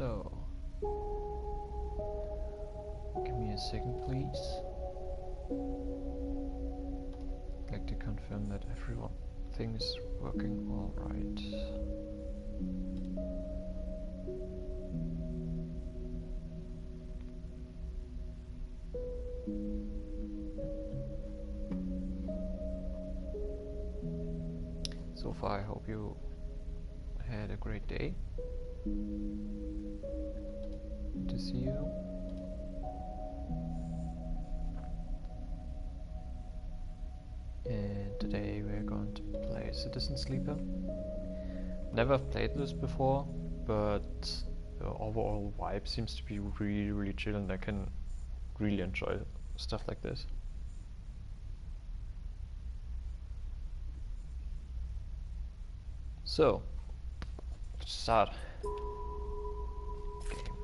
So, give me a second, please. I'd like to confirm that everything is working all right. So far, I hope you had a great day. Good to see you. And today we're going to play Citizen Sleeper. Never played this before, but the overall vibe seems to be really chill, and I can really enjoy stuff like this. So, let's start. Game.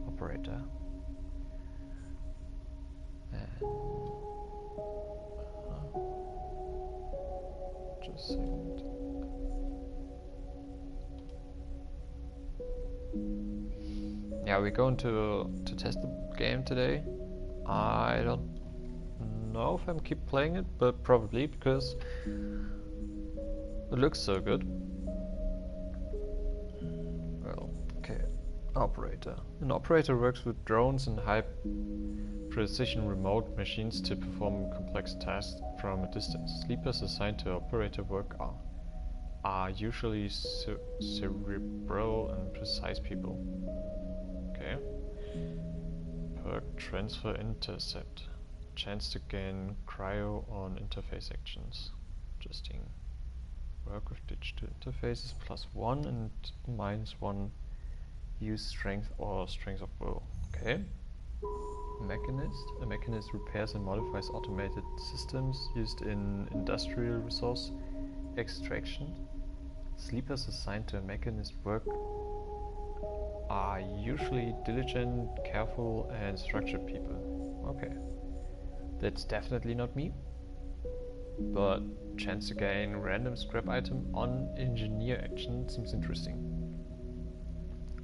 Operator. And just a second. Yeah, we're going to test the game today. I don't know if I'm keep playing it, but probably because it looks so good. Well, okay. Operator. An operator works with drones and high precision remote machines to perform complex tasks from a distance. Sleepers assigned to operator work are usually cerebral and precise people. Okay. Perk transfer intercept. Chance to gain cryo on interface actions. Interesting. Work with digital interfaces +1 and -1. Use strength or strength of will. Okay. Mechanist. A mechanist repairs and modifies automated systems used in industrial resource extraction. Sleepers assigned to a mechanist work are usually diligent, careful, and structured people. Okay. That's definitely not me. But chance to gain random scrap item on engineer action seems interesting.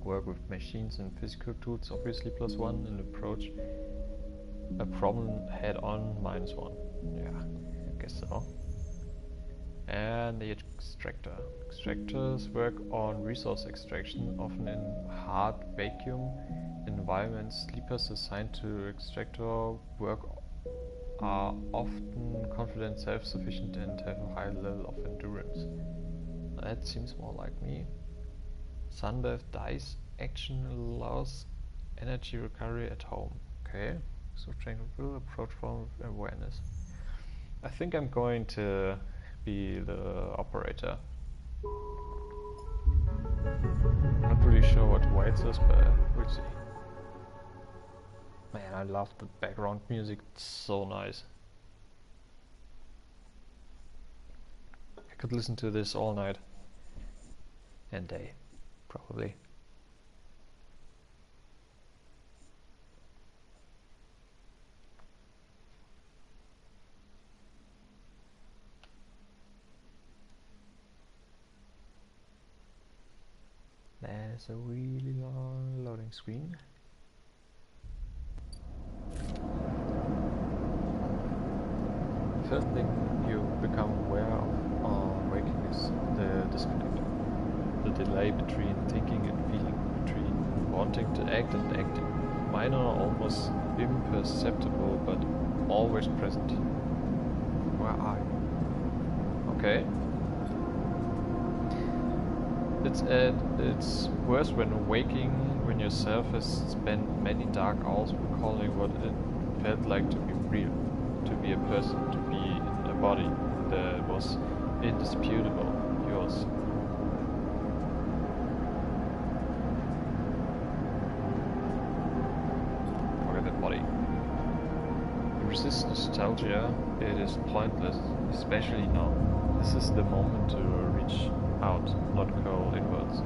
Work with machines and physical tools obviously +1, and approach a problem head on -1. Yeah, I guess so. And the extractor. Extractors work on resource extraction, often in hard vacuum environments. Sleepers assigned to extractor work are often confident, self-sufficient, and have a high level of endurance. That seems more like me. Sunbath dice action allows energy recovery at home. Okay, so strength will approach from awareness. I think I'm going to be the operator. Not really sure what white says, but we'll see. Man, I love the background music, it's so nice. I could listen to this all night and day, probably. There's a really long loading screen. First thing you become aware of on waking is the disconnect. The delay between thinking and feeling, between wanting to act and acting. Minor, almost imperceptible, but always present. Where are you? Okay. It's at its worst when waking, when yourself has spent many dark hours recalling what it felt like to be real, to be a person, to be in a body that was indisputable, yours. Forget that body. You resist nostalgia, it is pointless, especially now. This is the moment to reach out, not go inwards.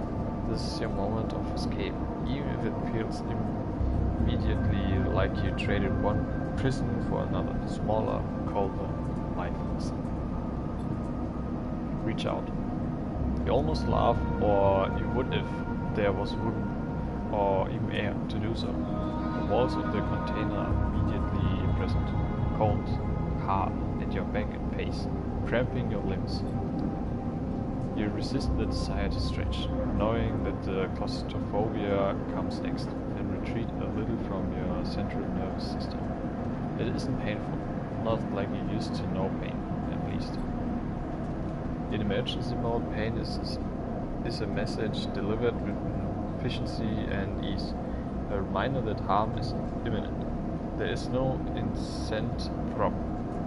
This is your moment of escape, even if it feels immediately like you traded one prison for another, smaller, colder, lifeless. Reach out. You almost laugh, or you would if there was room or even air to do so. The walls of the container are immediately present, cold, hard, at your back and face, cramping your limbs. You resist the desire to stretch, knowing that the claustrophobia comes next, and retreat a little from your central nervous system. It isn't painful, not like you used to know pain, at least. In emergency mode, pain is a message delivered with efficiency and ease, a reminder that harm is imminent. There is no incent throb,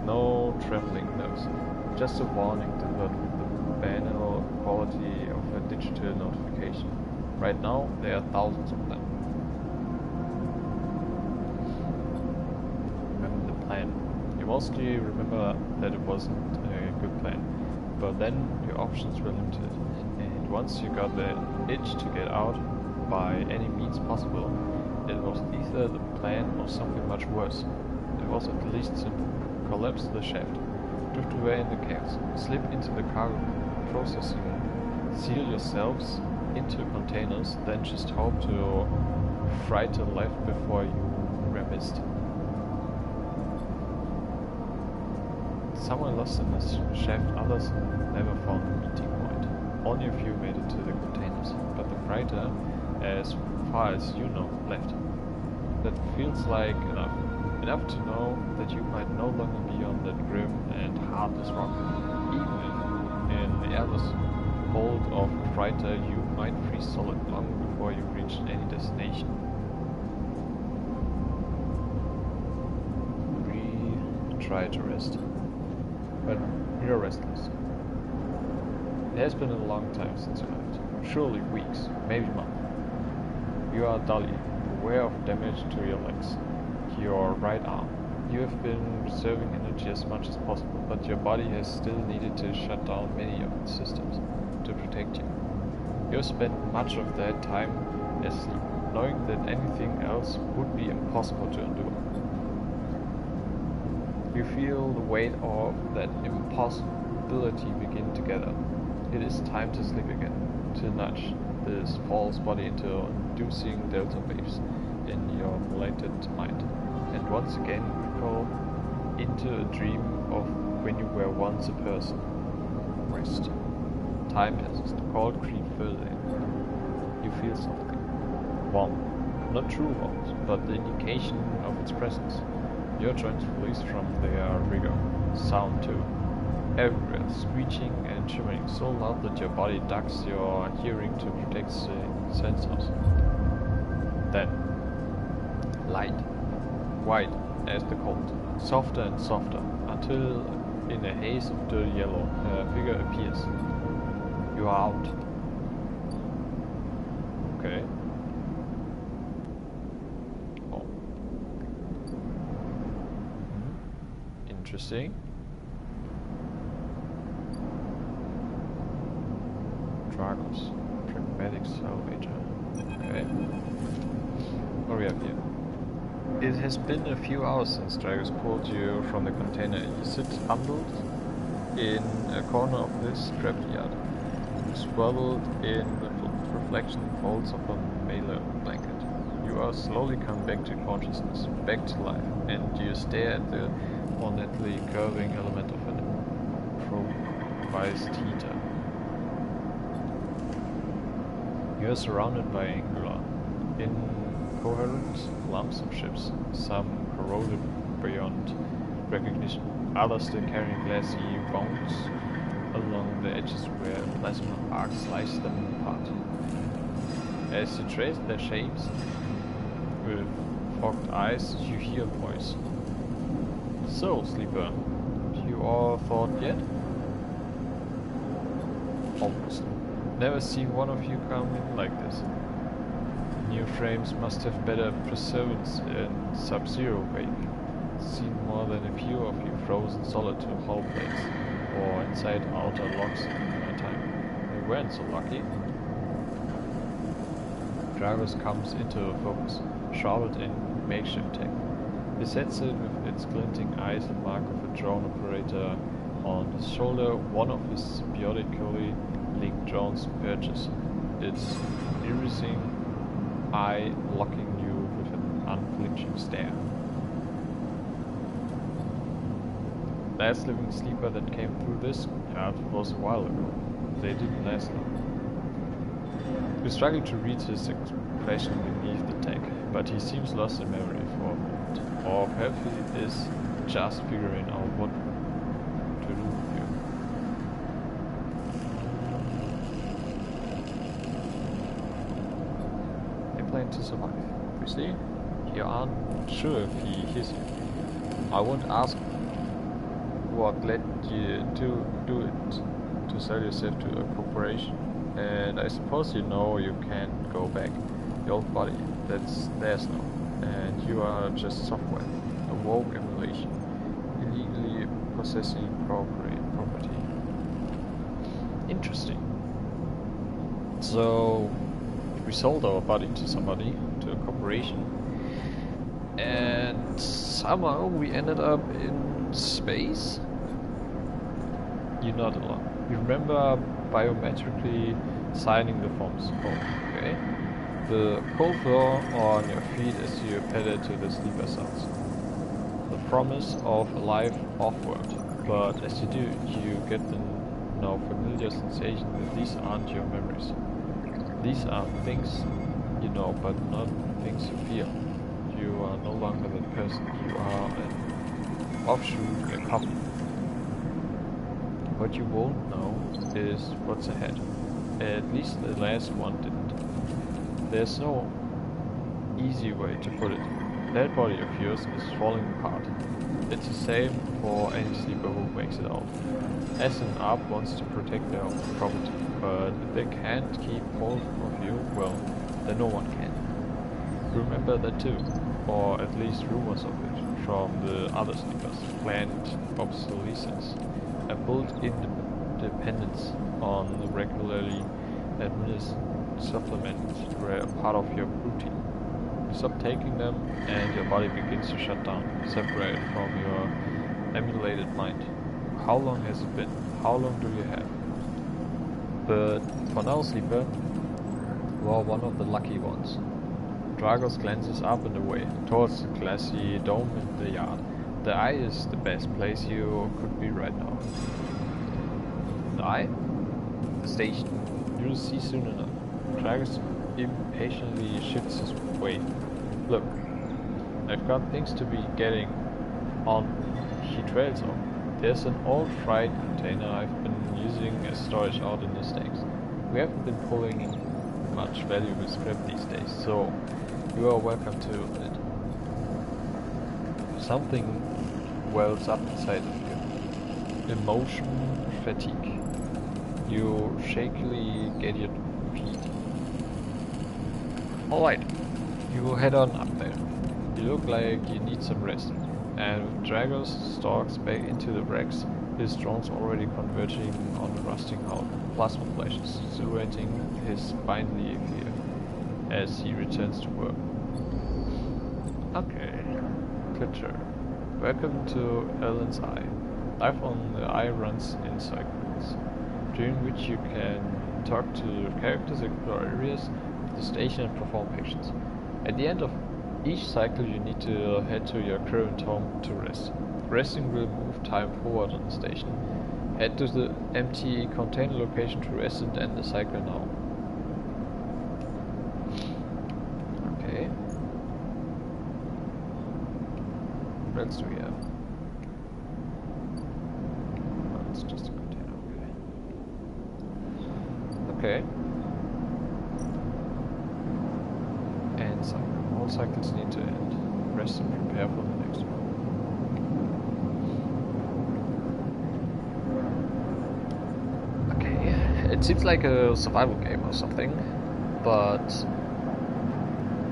no trembling nerves, just a warning delivered with the banal quality of a digital notification. Right now, there are thousands of them. Remember the plan. You mostly remember that it wasn't a good plan, but then your options were limited, and once you got the itch to get out by any means possible, it was either the plan or something much worse. It was at least simple. Collapse the shaft, drift away in the chaos, slip into the cargo processing, seal yourselves into containers, then just hope to fry to life before you were missed. Someone lost in this shaft, others never found a meeting point. Only a few made it to the containers, but the freighter, as far as you know, left. That feels like enough. Enough to know that you might no longer be on that grim and heartless rock. Even if in the airless hold of a freighter you might freeze solid long before you reach any destination. Try to rest. But you're restless. It has been a long time since you left. Surely weeks, maybe months. You are dully aware of damage to your legs, your right arm. You have been reserving energy as much as possible, but your body has still needed to shut down many of its systems to protect you. You have spent much of that time asleep, knowing that anything else would be impossible to endure. You feel the weight of that impossibility begin to gather. It is time to sleep again, to nudge this false body into inducing delta waves in your mulated mind, and once again recall into a dream of when you were once a person. Rest. Time passes, the cold creeps further in. You feel something. Warmth. Not true warmth, but the indication of its presence. Your joints release from their rigor. Sound too. Everywhere, screeching and shimmering so loud that your body ducks your hearing to protect the sensors. Then, light. White as the cold. Softer and softer, until in a haze of dirty yellow, a figure appears. You are out. Okay. Oh. Interesting. Dragos. Pragmatic salvager. Okay. What do we have here? It has been a few hours since Dragos pulled you from the container. You sit humbled in a corner of this scrapyard, swaddled in the reflection folds of a mailer blanket. You are slowly coming back to consciousness, back to life, and you stare at the ornately curving element of an improvised heater. You are surrounded by angular, incoherent lumps of ships, some corroded beyond recognition, others still carrying glassy bones along the edges where a plasma arc sliced them apart. As you trace their shapes with fogged eyes, you hear a voice. So, sleeper, you all thought yet? Almost. Never seen one of you come in like this. New frames must have better preservance in sub-zero wake. Seen more than a few of you frozen solid to hull plates, or inside outer locks in my time. You weren't so lucky. Dragos comes into focus, shrouded in makeshift tech. His headset with its glinting eyes and mark of a drone operator on his shoulder, one of his symbiotically link drones perches, its piercing eye locking you with an unflinching stare. Last living sleeper that came through this yard was a while ago. They didn't last long. We struggled to read his expression beneath the tech, but he seems lost in memory for a moment. Or perhaps he is just figuring out what to do with you. A plan to survive. You see? You aren't sure if he hears you. I won't ask what led you to do it, to sell yourself to a corporation. And I suppose you know you can't go back. The old body, theirs now. And you are just software, a woke emulation, illegally possessing property. Interesting. So, we sold our body to somebody, to a corporation. And somehow we ended up in space? You're not alone. You remember biometrically signing the forms. Oh, okay. The cold floor on your feet as you pedal to the sleeper cells. The promise of a life off-world. But as you do, you get the now familiar sensation that these aren't your memories. These are things you know, but not things you feel. You are no longer that person. You are an offshoot, a copy. What you won't know is what's ahead. At least the last one didn't. There's no easy way to put it. That body of yours is falling apart. It's the same for any sleeper who makes it out. As an ARP wants to protect their own property, but if they can't keep hold of you, well, then no one can. Remember that too, or at least rumors of it, from the other sleepers. Planned obsolescence. A built-in dependence on the regularly administered supplements were a part of your routine. You stop taking them and your body begins to shut down, separated from your emulated mind. How long has it been? How long do you have? But for now, sleeper, you are one of the lucky ones. Dragos glances up and away, towards the glassy dome in the yard. The eye is the best place you could be right now. The eye? The station. You'll see soon enough. Dragos impatiently shifts his weight. Look, I've got things to be getting on. He trails off. There's an old freight container I've been using as storage out in the stacks. We haven't been pulling in much valuable scrap these days, so you are welcome to it. Something wells up inside of you. Emotion fatigue. You shakily get your feet. Alright, you head on up there. You look like you need some rest. And with Dragos stalks back into the wrecks, his drones already converging on the rusting hull. Plasma flashes, silhouetting his spindly fear as he returns to work. Okay, Clitter. Welcome to Ellen's Eye. Life on the Eye runs in cycles, during which you can talk to characters, explore areas of the station and perform actions. At the end of each cycle you need to head to your current home to rest. Resting will move time forward on the station. Head to the empty container location to rest and end the cycle now. Okay. What else do we have? Oh, it's just a container, okay. Okay. And cycle. All cycles need to end. Rest and prepare for the next one. Okay, it seems like a survival game or something, but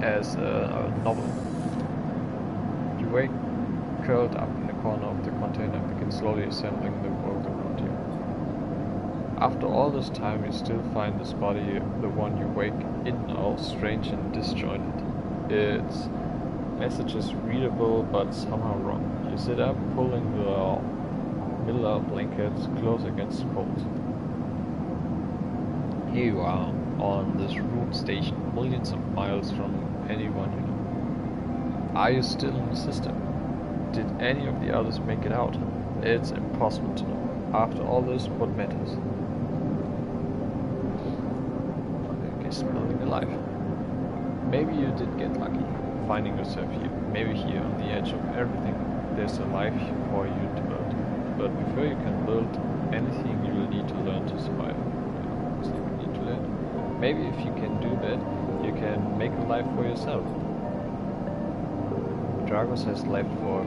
as a novel. You wake curled up in the corner of the container and begin slowly assembling the world around you. After all this time, you still find this body, the one you wake in now, strange and disjointed. Its message is readable but somehow wrong. You sit up, pulling the Miller blankets close against the cold. Here you are, on this room station, millions of miles from anyone you know. Are you still in the system? Did any of the others make it out? It's impossible to know. After all this, what matters? Okay, smelling alive. Maybe you did get lucky, finding yourself here. Maybe here, on the edge of everything, there's a life for you to build. But before you can build anything, you will need to learn to survive. Maybe if you can do that, you can make a life for yourself. Dragos has left for a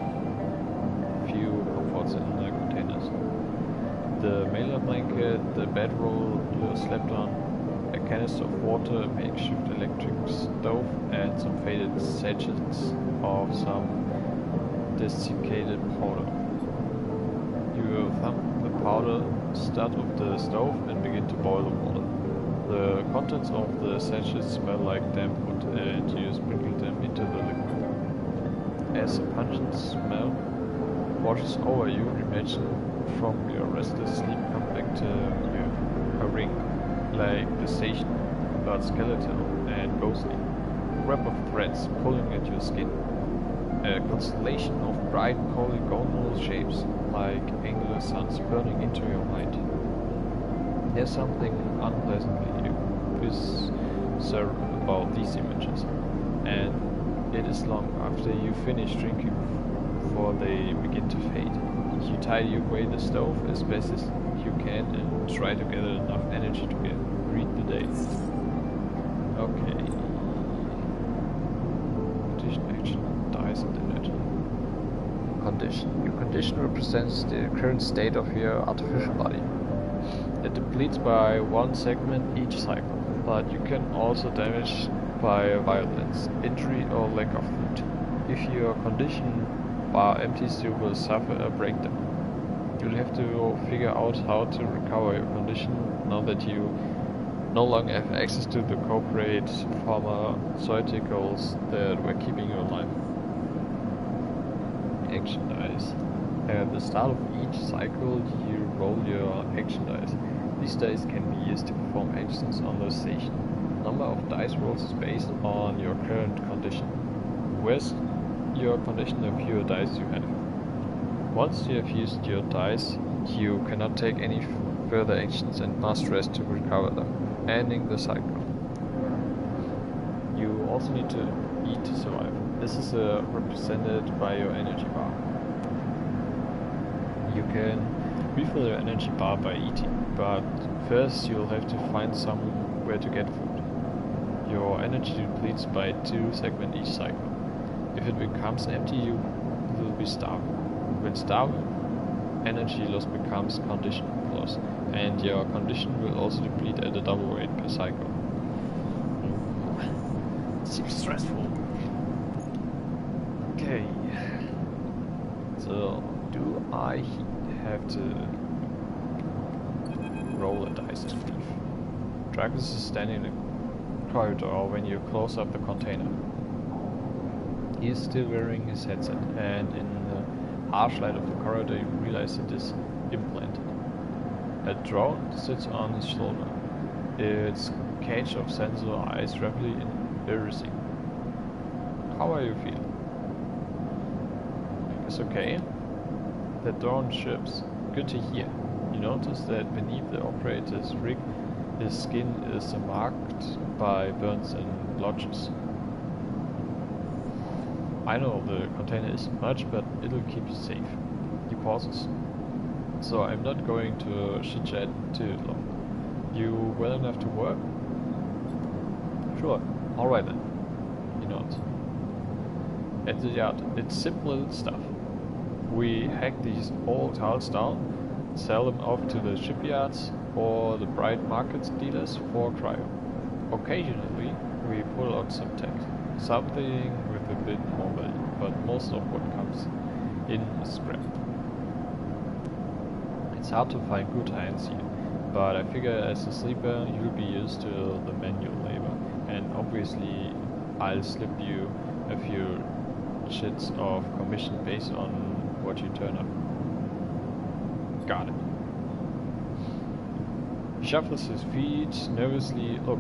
few comforts in the containers. The mailer blanket, the bedroll you slept on, a canister of water, a makeshift electric stove, and some faded sachets of some desiccated powder. You thump the powder stud of the stove and begin to boil the water. The contents of the sachets smell like damp wood, and you sprinkle them into the liquid. As a pungent smell washes over you, imagine from your restless sleep come back to you a ring, like the station, but skeletal and ghostly. A web of threads pulling at your skin. A constellation of bright polygonal shapes, like angular suns burning into your mind. There's something unpleasantly bizarre about these images, and it is long after you finish drinking before they begin to fade. You tidy away the stove as best as you can and try to gather enough energy to read the day. Okay. Condition, action, dice, and energy. Condition. Your condition represents the current state of your artificial body. It depletes by one segment each cycle, but you can also damage by violence, injury, or lack of food. If your condition bar empties, you will suffer a breakdown. You'll have to figure out how to recover your condition now that you no longer have access to the corporate pharmaceuticals that were keeping you alive. Action dice. At the start of each cycle, you roll your action dice. These dice can be used to perform actions on the station. The number of dice rolls is based on your current condition. Where's your condition, the fewer dice you have. Once you have used your dice, you cannot take any further actions and must rest to recover them, ending the cycle. You also need to eat to survive. This is represented by your energy bar. You can refill your energy bar by eating, but first you'll have to find somewhere to get food. Your energy depletes by 2 segments each cycle. If it becomes empty, you will be starving. When starving, energy loss becomes condition loss, and your condition will also deplete at a double rate per cycle. Seems stressful. Okay. So, do I have to roll a dice and leave? Dragos is standing in the corridor when you close up the container. He is still wearing his headset, and in the harsh light of the corridor you realize it is implanted. A drone sits on his shoulder, its cage of sensor eyes rapidly embarrassing. How are you feeling? It's okay. The drone chirps. Good to hear. You notice that beneath the operator's rig, his skin is marked by burns and blotches. I know the container isn't much, but it'll keep you safe. He pauses. So I'm not going to chit-chat too long. You well enough to work? Sure. Alright then. He nods. At the yard, it's simple little stuff. We hack these old hulls down, sell them off to the shipyards or the bright markets dealers for cryo. Occasionally, we pull out some tech. Something with a bit more value, but most of what comes in is scrap. It's hard to find good hands here, but I figure as a sleeper you'll be used to the manual labor, and obviously I'll slip you a few shits of commission based on what you turn up. Got it. He shuffles his feet nervously. Look,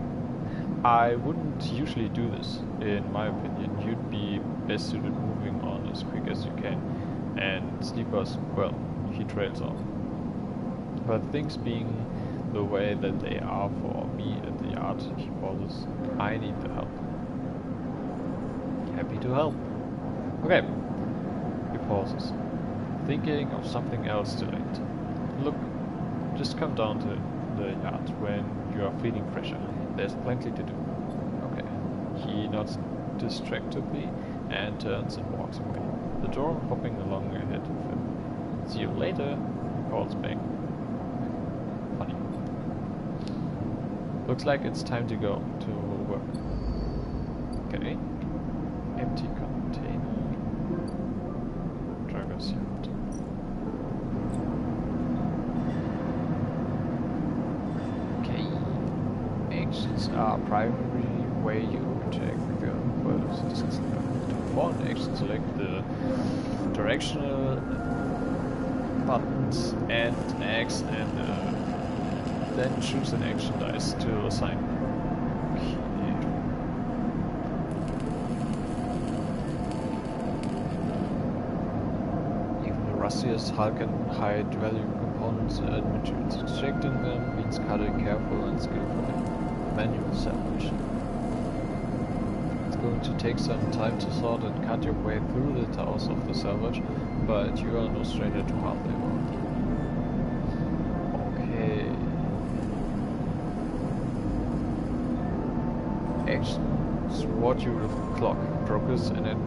I wouldn't usually do this. In my opinion, you'd be best suited moving on as quick as you can. And Sleeper's, well, he trails off. But things being the way that they are for me at the yard, he pauses. I need the help. Happy to help. Okay. He pauses, thinking of something else to add. Look, just come down to the yard when you are feeling pressure. There's plenty to do. Okay. He nods distractedly and turns and walks away. The door hopping along ahead of him. See you later, he calls back. Funny. Looks like it's time to go to work. Okay. Empty container. Driver's yard. Okay. Actions are primary way you interact with your fellow citizens. To perform an action, select the directional buttons and X and then choose an action dice to assign. Okay. Even the rustiest Hulk can hide value components and materials. Extracting them means cutting careful and skillful manual salvage. It's going to take some time to sort and cut your way through the towers of the salvage, but you are no stranger to hard labor. Okay. Actions. Reward you with clock. Progress in an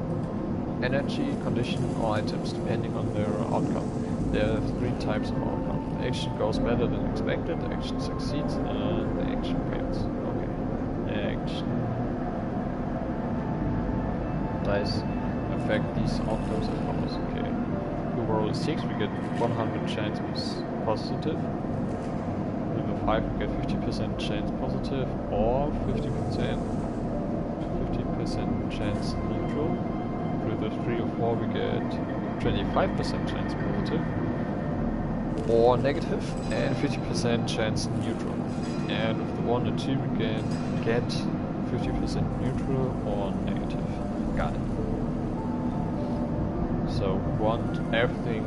energy, condition, or items, depending on their outcome. There are 3 types of outcome. The action goes better than expected, the action succeeds, and the action fails. Okay. Action. Dice affect these outcomes as follows. Okay. If we roll a 6, we get 100 chance positive. With a 5, we get 50% chance positive, or 50% chance neutral. With a 3 or 4, we get 25% chance positive, or negative, and 50% chance neutral. And with the 1 or 2, we can get 50% neutral or negative. Got it. So we want everything.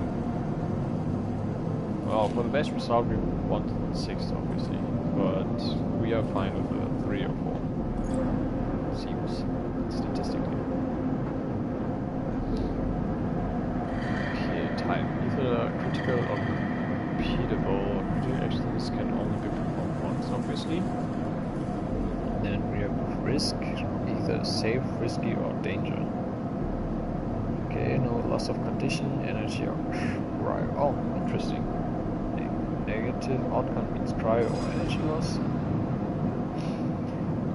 Well, for the best result, we want 6, obviously, but we are fine with a 3 or 4. Seems statistically. Okay, time. Either critical or repeatable. Critical actions can only be performed once, obviously. Then we have risk, either safe, risky, or danger. Okay, no loss of condition, energy, or cryo. Oh, interesting. Negative outcome means cryo or energy loss.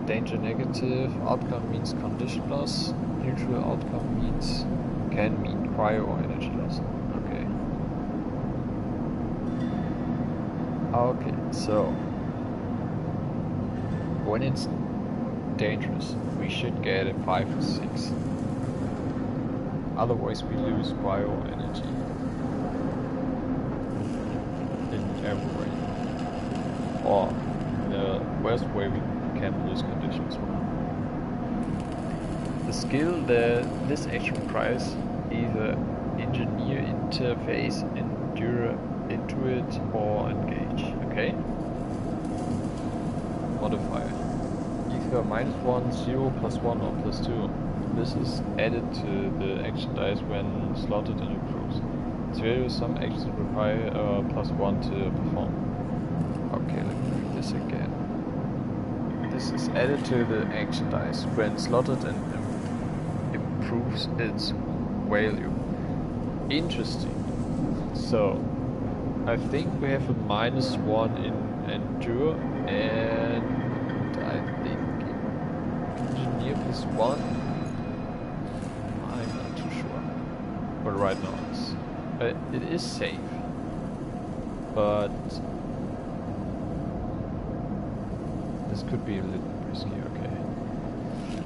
Danger negative outcome means condition loss. Neutral outcome can mean cryo or energy loss. Okay. Okay, so when it's dangerous, we should get a 5 or 6. Otherwise we lose cryo energy in every way. Or the worst way we can lose conditions. The skill that this action requires either engineer interface, endure intuit, or engage. Okay? Modifier. Either -1, 0, +1, or +2. This is added to the action dice when slotted in a cruise. Its value some actions require +1 to perform. Okay, let me read this again. This is added to the action dice when slotted and improves its value. Interesting. So, I think we have a -1 in endure, and I think engineer +1. I'm not too sure, but right now it is safe, but this could be a little risky. Okay,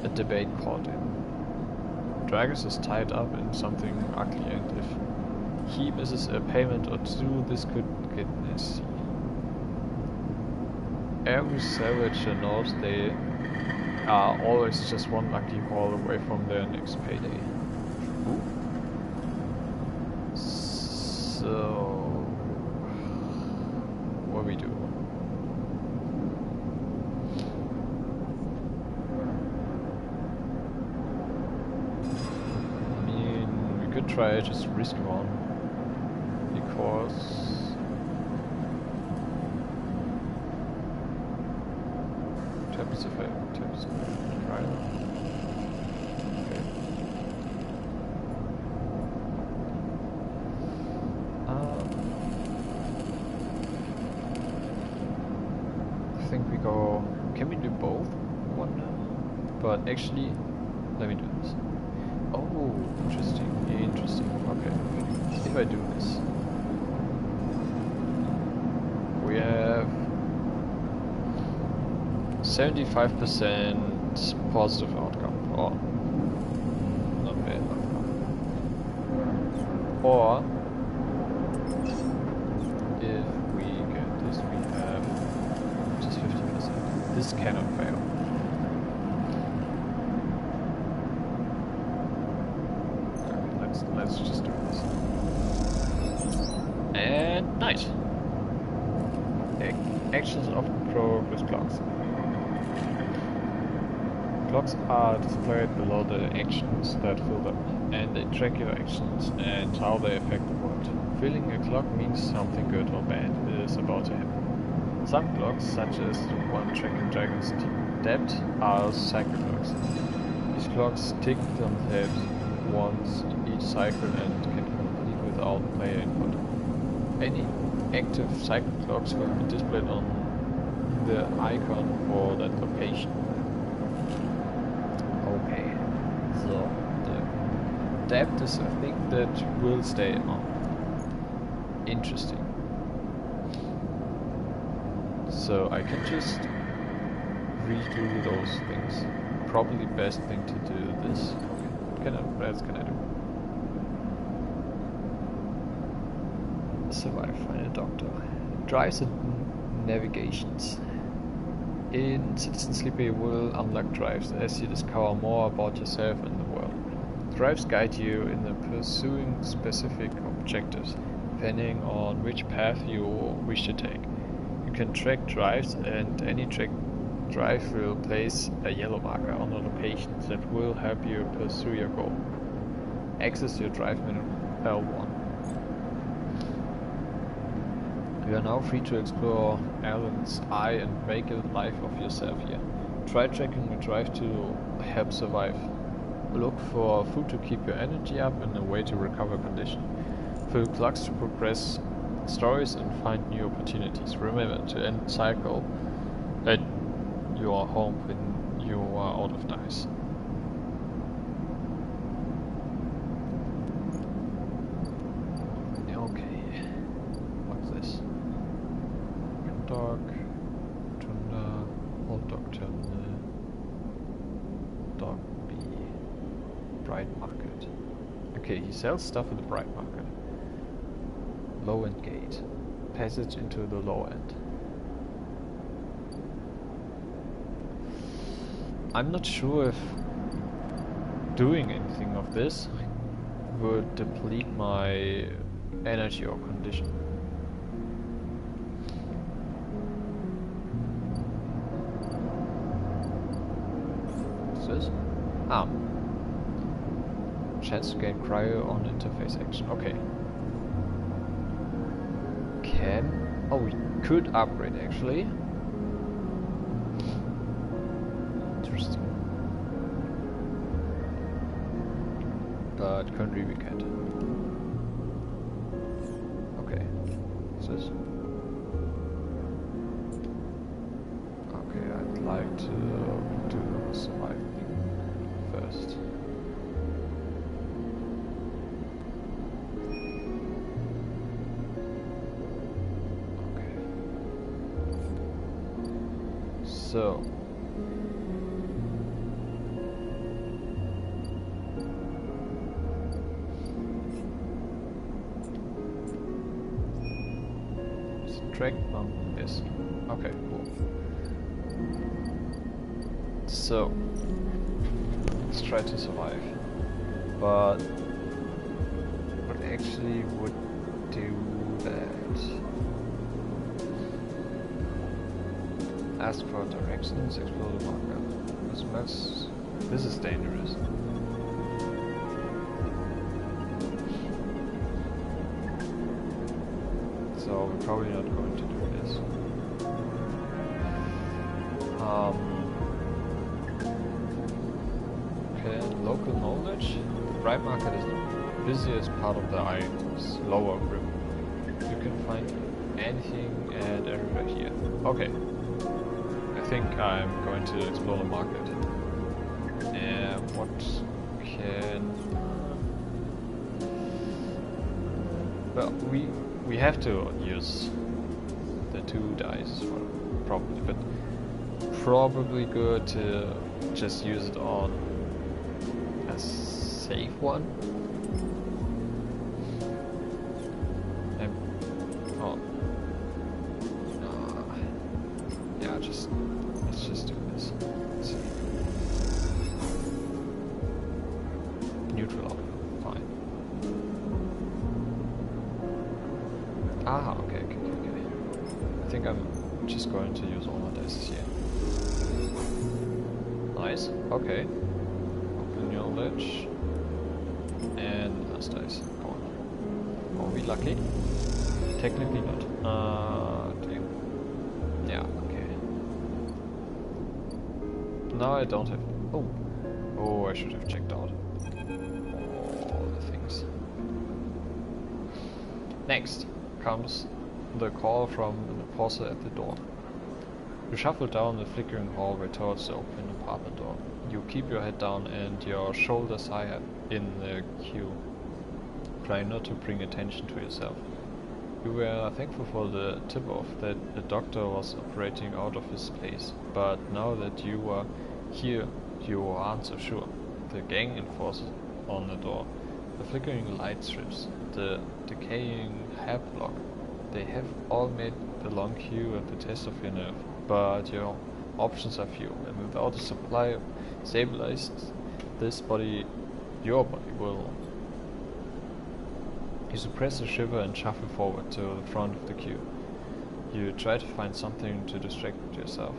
a debate caught in. Dragus is tied up in something ugly, and if he misses a payment or 2, this could get nasty. every salvage knows they are always just one lucky haul away from their next payday. Ooh. So, what we do? I mean, we could try just risk one, because taps right. Okay. I think we go. Can we do both? One now? But actually, let me do this. Oh, interesting. Interesting. Okay. If I do this, we have 75% positive outcome, or not bad outcome. Or if we get this, we have just 50%. This cannot fail. Okay, let's just do this. And nice. Actions of progress clocks. Clocks are displayed below the actions that fill them, and they track your actions and how they affect the world. Filling a clock means something good or bad is about to happen. Some clocks, such as the one tracking Dragon's Depth, are cycle clocks. These clocks tick themselves once each cycle and can complete without player input. Any active cycle clocks will be displayed on the icon for that location. Okay, so the depth is a thing that will stay on. Interesting. So I can just redo those things. Probably best thing to do this. Okay, what else can I do? Survive, find a doctor. Drives and navigations. In Citizen Sleeper you will unlock drives as you discover more about yourself and the world. Drives guide you in the pursuing specific objectives, depending on which path you wish to take. You can track drives, and any tracked drive will place a yellow marker on a location that will help you pursue your goal. Access your drive menu L1. You are now free to explore Alan's Eye and make a life of yourself here. Try tracking a drive to help survive. Look for food to keep your energy up and a way to recover condition. Fill clocks to progress stories and find new opportunities. Remember to end cycle at your home when you are out of dice. Okay, what's this? Dog, Tunda, Old Dog Terminal, Dog B, Bright Market. Okay, he sells stuff at the Bright Market. Low End Gate. Passage into the low end. I'm not sure if doing anything of this would deplete my energy or condition. What's this? Chance to gain cryo on interface action. Okay. Oh, we could upgrade actually. Interesting. But currently we can't. Okay. What's this? Okay, I'd like to do the survive thing first. So, track on this. Okay, cool. So, let's try to survive. But what actually would do that? Ask for directions, explore the marker. This is dangerous. So we're probably not going to do this. Okay, local knowledge. The bright market is the busiest part of the eye's lower rim. You can find anything and everywhere here. Okay. I think I'm going to explore the market. What can... Well, we have to use the 2 dice as well, probably, but probably good to just use it on a safe one. Yeah, let's just do this. Let's see. Neutral outcome, fine. Ah, okay. I think I'm just going to use all my dice here. Nice, okay. Open your ledge. And last dice, come on. Are we lucky? Technically not. Damn. Yeah, okay. Now I don't have... Oh, I should have checked out all the things. Next comes the call from an enforcer at the door. You shuffle down the flickering hallway towards the open apartment door. You keep your head down and your shoulders high up in the queue, trying not to bring attention to yourself. You were thankful for the tip-off that the doctor was operating out of his place, but now that you are here, you aren't so sure. The gang enforces on the door, the flickering light strips, the decaying hair block. They have all made the long queue and the test of your nerve, but your options are few, and without a supply of stabilized, your body will... You suppress a shiver and shuffle forward to the front of the queue. You try to find something to distract yourself.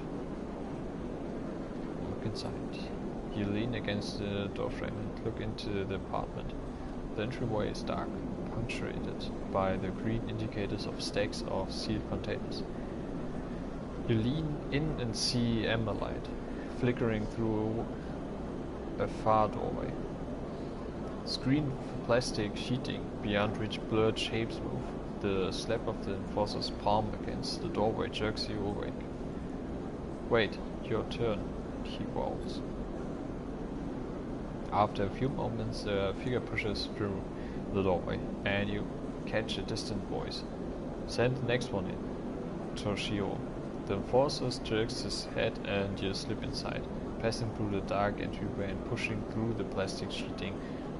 Look inside. You lean against the doorframe and look into the apartment. The entryway is dark, punctuated by the green indicators of stacks of sealed containers. You lean in and see amber light flickering through a far doorway. Screen plastic sheeting beyond which blurred shapes move. The slap of the enforcer's palm against the doorway jerks you awake. Wait, your turn, he growls. After a few moments, the figure pushes through the doorway, and you catch a distant voice. Send the next one in, Toshio. The enforcer jerks his head and you slip inside, passing through the dark entryway and pushing through the plastic sheeting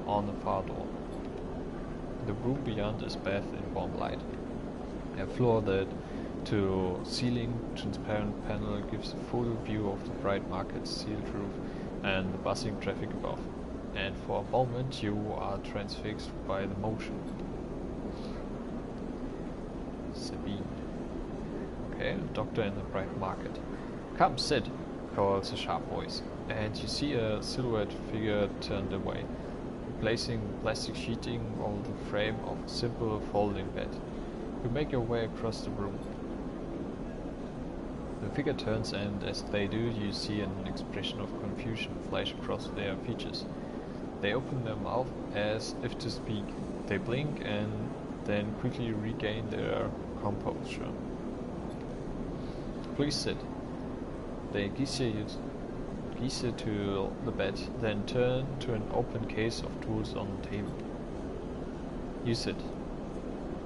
on the far door. The room beyond is bathed in warm light. A floor that to ceiling transparent panel gives a full view of the bright market's sealed roof and the buzzing traffic above. And for a moment you are transfixed by the motion. Sabine. Okay, doctor in the bright market. Come, sit, calls a sharp voice, and you see a silhouette figure turned away, placing plastic sheeting over the frame of a simple folding bed. You make your way across the room. The figure turns, and as they do, you see an expression of confusion flash across their features. They open their mouth as if to speak. They blink and then quickly regain their composure. Please sit. They guise you to the bed, then turn to an open case of tools on the table. You sit.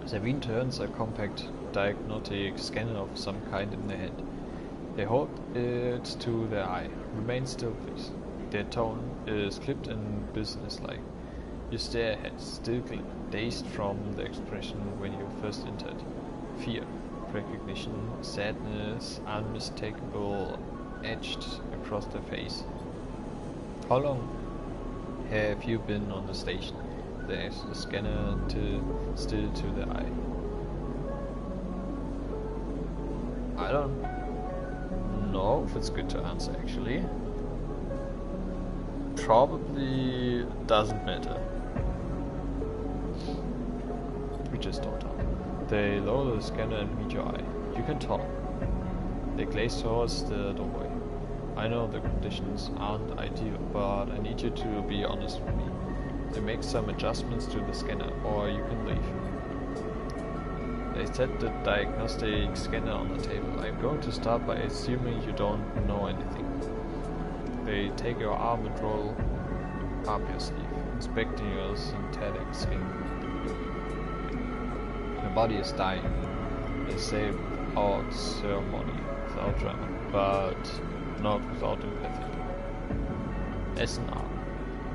Sabine turns a compact diagnostic scanner of some kind in their hand. They hold it to their eye. Remain still, please. Their tone is clipped and businesslike. You stare ahead, still dazed from the expression when you first entered. Fear, recognition, sadness, unmistakable etched across their face. How long have you been on the station? They asked the scanner still to the eye. I don't know if it's good to answer actually. Probably doesn't matter. We just don't talk. They lower the scanner and meet your eye. You can talk. They glaze towards the doorway. I know the conditions aren't ideal, but I need you to be honest with me. They make some adjustments to the scanner, or you can leave. They set the diagnostic scanner on the table. I'm going to start by assuming you don't know anything. They take your arm and roll up your sleeve, inspecting your synthetic skin. Your body is dying. They say without ceremony, without drama, but not without empathy. SNR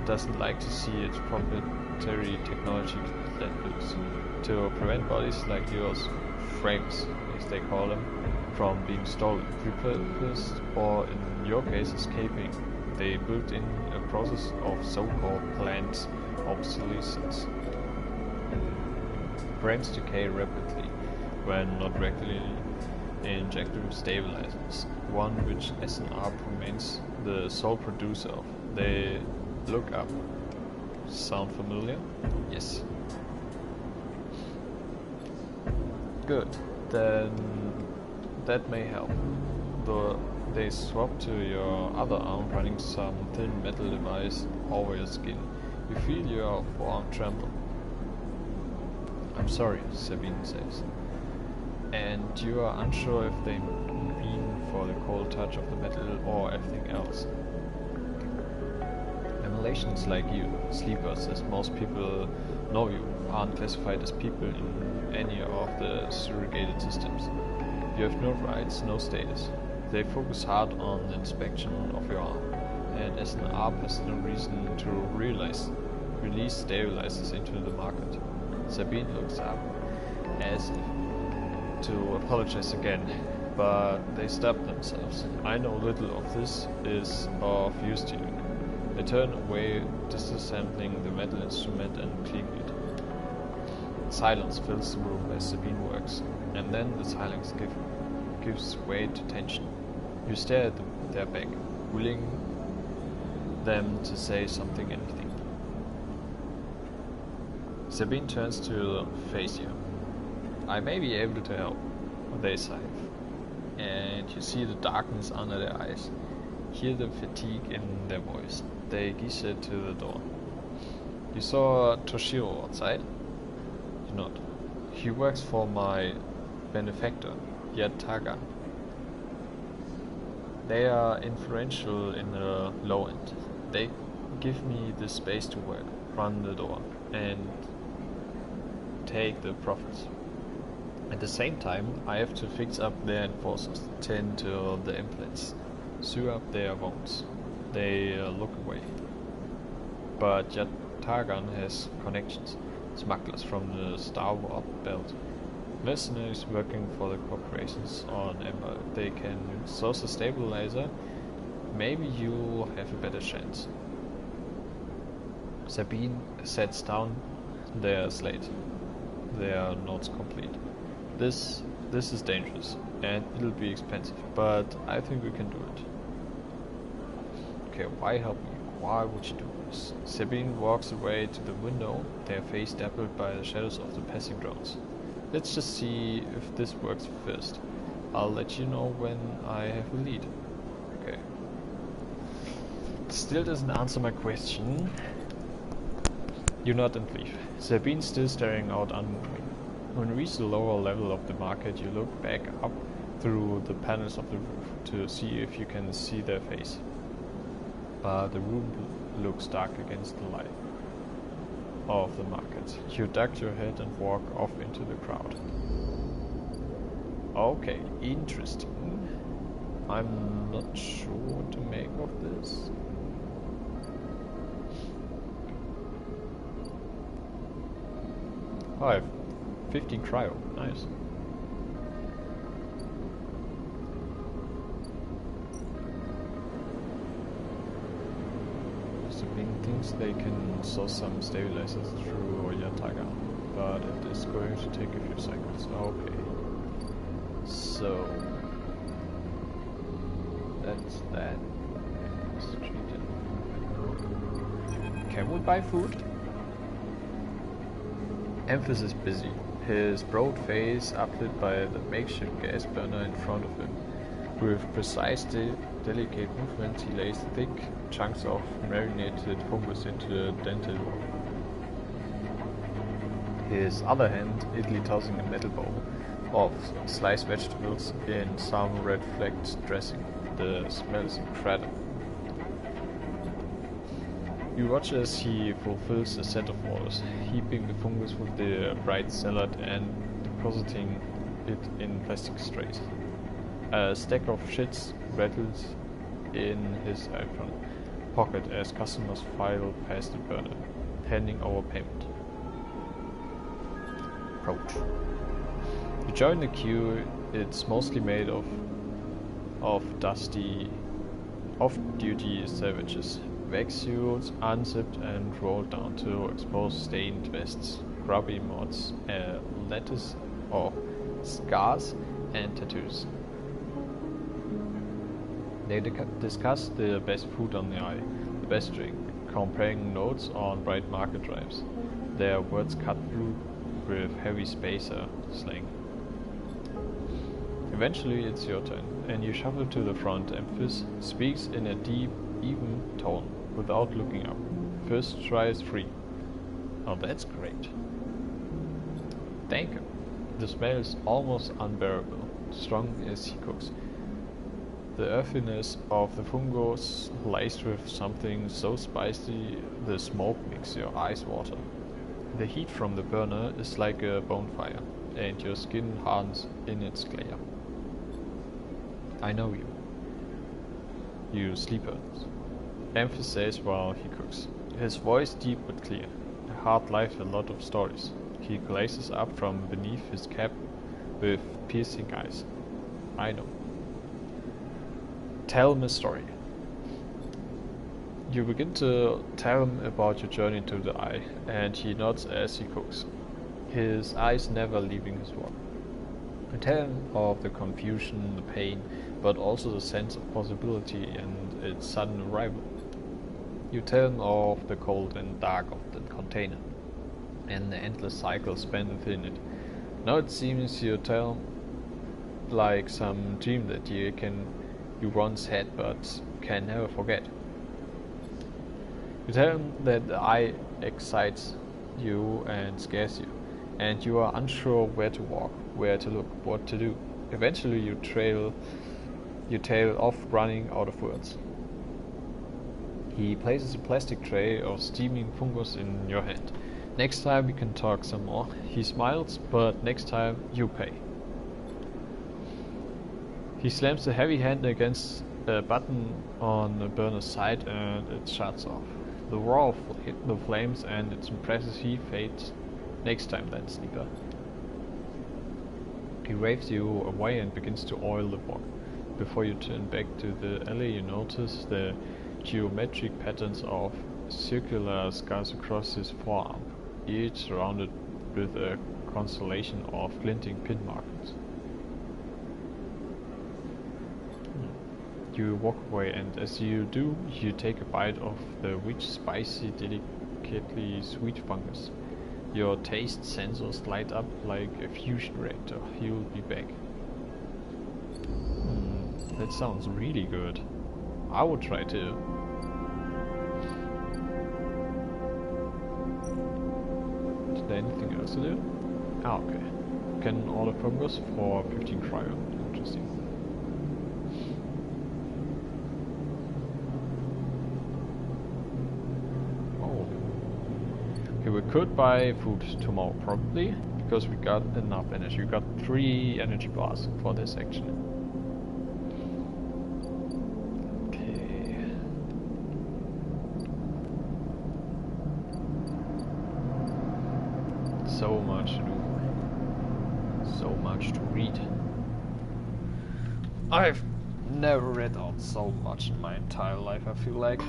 doesn't like to see its proprietary technology let loose, to prevent bodies like yours, frames as they call them, from being stolen, repurposed, or in your case escaping. They built in a process of so-called planned obsolescence. Frames decay rapidly when not regularly injected with stabilizers, one which SNR remains the sole producer of. They look up. Sound familiar? Yes. Good. Then that may help. They swap to your other arm, running some thin metal device over your skin. You feel your forearm tremble. I'm sorry, Sabine says. And you are unsure if they mean for the cold touch of the metal or everything else. Emulations like you, sleepers as most people know you, aren't classified as people in any of the surrogated systems. You have no rights, no status. They focus hard on the inspection of your arm, and as an ARP has no reason to release stabilizers into the market. Sabine looks up as if to apologize again, but they stop themselves. I know little of this is of use to you. They turn away, disassembling the metal instrument and cleaning it. Silence fills the room as Sabine works, and then the silence gives way to tension. You stare at their back, willing them to say something, anything. Sabine turns to face you. I may be able to help, they sigh, and you see the darkness under their eyes, hear the fatigue in their voice. They gesture to the door. You saw Toshiro outside? You nod. He works for my benefactor, Yataga. They are influential in the low end. They give me the space to work, run the door, and take the profits. At the same time, I have to fix up their enforcers, tend to the implants, sew up their wounds. They look away. But Yatagan has connections, smugglers from the Star Wars belt, mercenaries working for the corporations on Ember. They can source a stabilizer. Maybe you'll have a better chance. Sabine sets down their slate. Their notes complete. This is dangerous, and it'll be expensive, but I think we can do it. Okay, why help me? Why would you do this? Sabine walks away to the window, their face dappled by the shadows of the passing drones. Let's just see if this works first. I'll let you know when I have a lead. Okay. Still doesn't answer my question. You nod and leave. Sabine still staring out unmoving. When you reach the lower level of the market, you look back up through the panels of the roof to see if you can see their face. But the room looks dark against the light of the market. You duck your head and walk off into the crowd. Okay, interesting. I'm not sure what to make of this. Oh, I have 15 cryo, nice. thinks they can source some stabilizers through Yataga, but it is going to take a few cycles. Okay. So that's that. Can we buy food? Amphis is busy, his broad face uplit by the makeshift gas burner in front of him. With precise, delicate movements, he lays thick chunks of marinated fungus into the dented rock. His other hand idly tossing a metal bowl of sliced vegetables in some red-flecked dressing. The smell is incredible. You watch as he fulfills a set of orders, heaping the fungus with the bright salad and depositing it in plastic trays. A stack of shits rattles in his apron pocket as customers file past the burner, handing over payment. Approach. You join the queue. It's mostly made of dusty, off-duty savages. Vac-suits unzipped and rolled down to expose stained vests, grubby mods, lettuce or scars, and tattoos. They discuss the best food on the eye, the best drink, comparing notes on bright market drives. Their words cut through with heavy spacer slang. Eventually it's your turn, and you shuffle to the front. Amphis speaks in a deep, even tone, without looking up. First try is free. Oh, that's great. Thank you. The smell is almost unbearable, strong as he cooks. The earthiness of the fungus laced with something so spicy the smoke makes your eyes water. The heat from the burner is like a bonfire, and your skin hardens in its glare. I know you. You sleepers. Amphis says while he cooks. His voice deep but clear. A hard life, a lot of stories. He glances up from beneath his cap with piercing eyes. I know. Tell him a story. You begin to tell him about your journey to the eye, and he nods as he cooks, his eyes never leaving his work. You tell him of the confusion, the pain, but also the sense of possibility and its sudden arrival. You tell him of the cold and dark of the container, and the endless cycle spent within it. Now it seems you tell him like some dream that you once had but can never forget. You tell him that the eye excites you and scares you, and you are unsure where to walk, where to look, what to do. Eventually you tail off, running out of words. He places a plastic tray of steaming fungus in your hand. Next time we can talk some more. He smiles, but next time you pay. He slams the heavy hand against a button on the burner's side and it shuts off. The roar of the flames and its impressive heat fades. Next time then, sleeper. He waves you away and begins to oil the wok. Before you turn back to the alley, you notice the geometric patterns of circular scars across his forearm, each surrounded with a constellation of glinting pin markings. You walk away, and as you do, you take a bite of the rich, spicy, delicately sweet fungus. Your taste sensors light up like a fusion reactor. You'll be back. That sounds really good. I would try too. Is there anything else to do? Ah, okay. Can order fungus for 15 cryo. Interesting. We could buy food tomorrow probably, because we got enough energy. We got 3 energy bars for this action. Okay. So much to do. So much to read. I've never read out so much in my entire life, I feel like.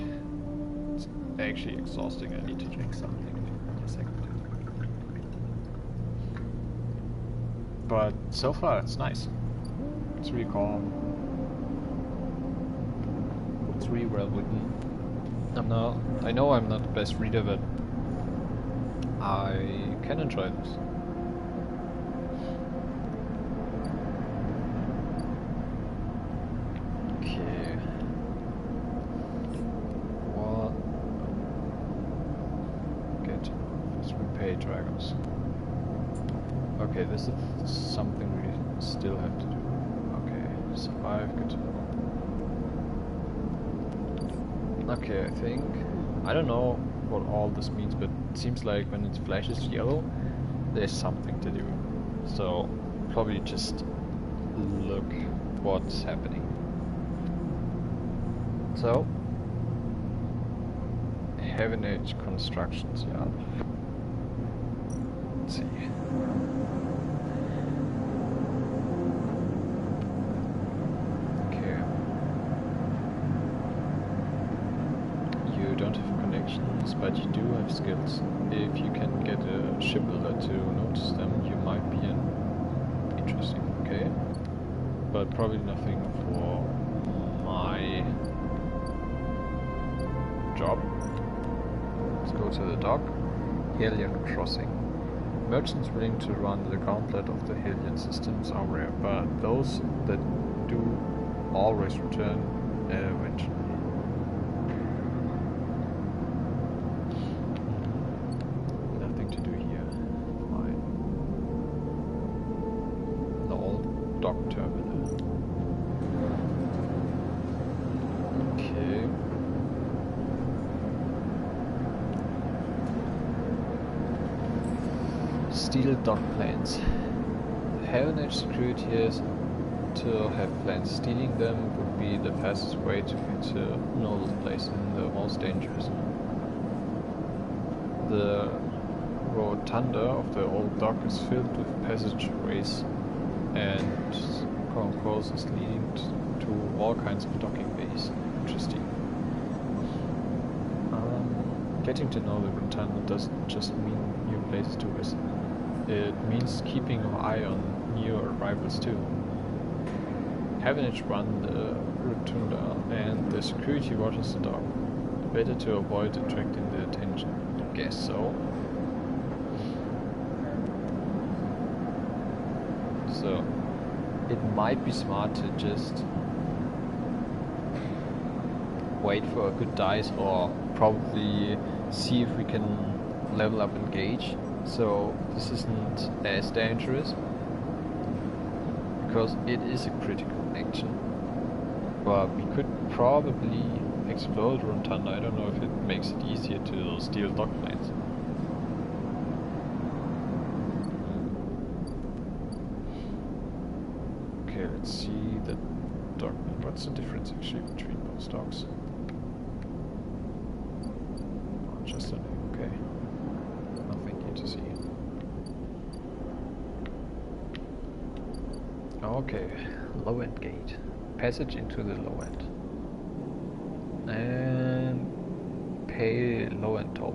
actually exhausting. I need to drink something in a second. But so far it's nice. It's really calm. It's really well written. I know I'm not the best reader, but I can enjoy this. Okay. What? Get repay dragons. Okay, this is something we still have to do. Okay, survive, good to know. Okay, I think, I don't know what all this means, but it seems like when it flashes yellow, there's something to do. So, probably just look what's happening. So, Heaven Age Constructions Yard. Let's see. Okay. You don't have connections, but you do have skills. If you can get a shipbuilder to notice them, you might be interesting, okay? But probably nothing for my job. Let's go to the dock. Hellion Crossing. Merchants willing to run the gauntlet of the Hellion systems are rare, but those that do always return eventually. Nothing to do here. Fine. The old dock terminal. Okay. Steel dock planes. Heaven Age security is to have planes. Stealing them would be the fastest way to get to Noel's place and the most dangerous. The rotunda of the old dock is filled with passageways and concourses leading to all kinds of docking bays. Interesting. Getting to know the rotunda doesn't just mean new places to visit. It means keeping an eye on new arrivals too. Heaven Age run the rotunda and the security watches the dock. Better to avoid attracting the attention. I guess so. So, it might be smart to just wait for a good dice, or probably see if we can level up engage. So this isn't as dangerous, because it is a critical action. But we could probably explode Rotunda. I don't know if it makes it easier to steal dock planes. Okay, let's see the dock. What's the difference actually between those docks? Oh, just a name, okay. Nothing here to see. Okay, low end gate. Passage into the low end. And pay low end toll.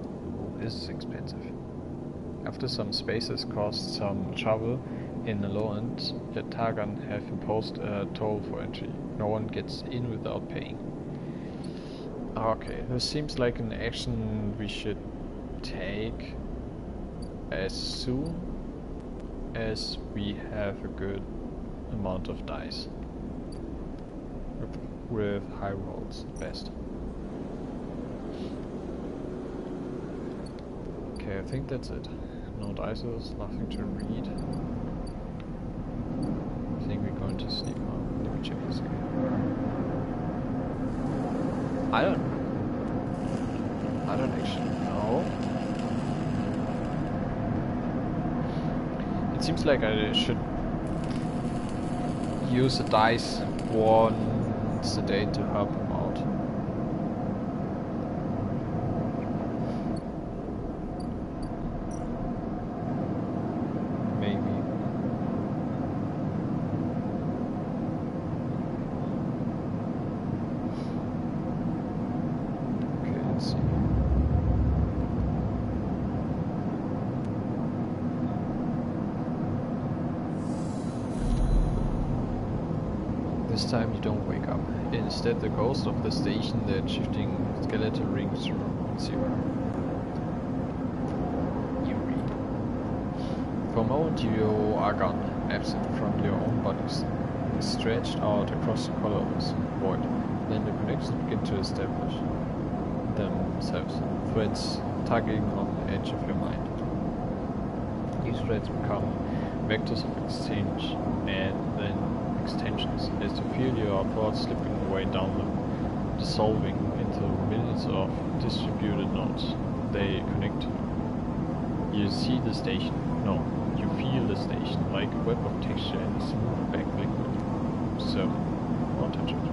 This is expensive. After some space has caused some trouble in the low end, the Targan have imposed a toll for entry. No one gets in without paying. Okay, this seems like an action we should take as soon as we have a good amount of dice. With high rolls at best. Okay, I think that's it. No dices, nothing to read. I think we're going to sleep now. Let me check this again. I don't actually know. It seems like I should use the dice once a day to help him out. Maybe. Okay, let's see. This time you don't wake up. Instead, the ghost of the station that shifting skeletal rings around zero. Eerie. For a moment you are gone, absent from your own bodies, stretched out across the colorless void. Then the connections begin to establish themselves, threads tugging on the edge of your mind. These threads become vectors of exchange and then extensions as you feel your thoughts slipping away down them, dissolving into millions of distributed nodes. They connect to you. You see the station. No, you feel the station like a web of texture and smooth back liquid. So, don't touch it.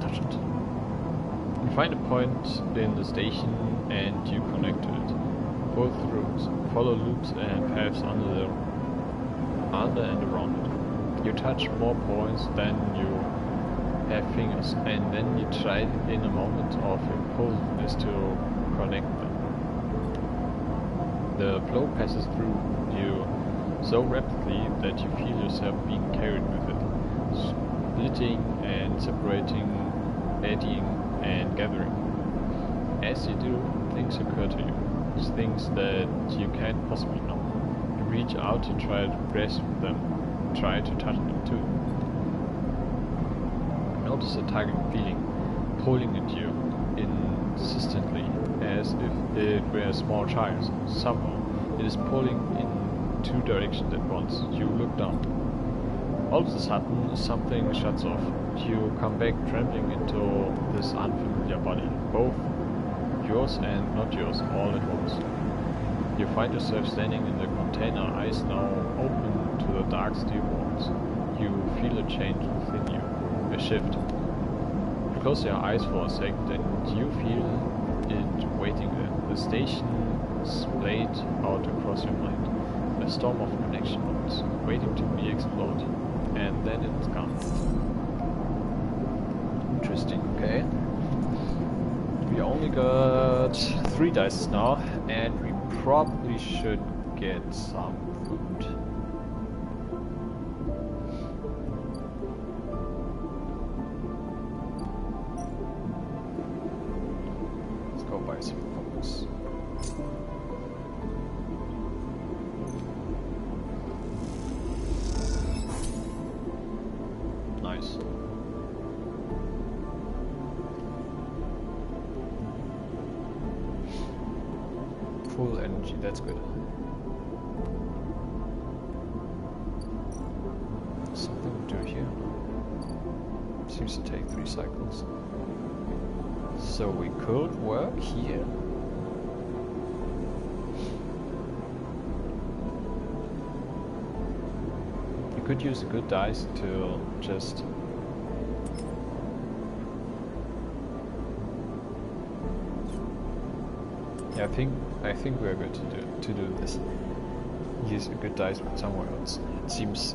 Touch it. You find a point in the station and you connect to it. Both routes follow loops and paths under and around it. You touch more points than you have fingers, and then you try in a moment of impulsiveness to connect them. The flow passes through you so rapidly that you feel yourself being carried with it, splitting and separating, eddying and gathering. As you do, things occur to you. Things that you can't possibly know. You reach out to try to grasp them, try to touch them too. You notice a tugging feeling, pulling at you insistently, as if it were a small child. Somehow, it is pulling in two directions at once. You look down. All of a sudden, something shuts off. You come back trembling into this unfamiliar body, both yours and not yours, all at once. You find yourself standing in the container, eyes now open to the dark steel walls. You feel a change within you, a shift. You close your eyes for a second and you feel it waiting there. The station splayed out across your mind. A storm of connection points, waiting to be exploded. And then it's gone. Interesting, okay. We only got 3 dice now, and we probably should get some food. Let's go buy some focus. Nice. Full energy, that's good. Something to do here. Seems to take 3 cycles. So we could work here. You could use a good dice to just yeah, I think we're good to do this. Use a good dice with somewhere else. It seems.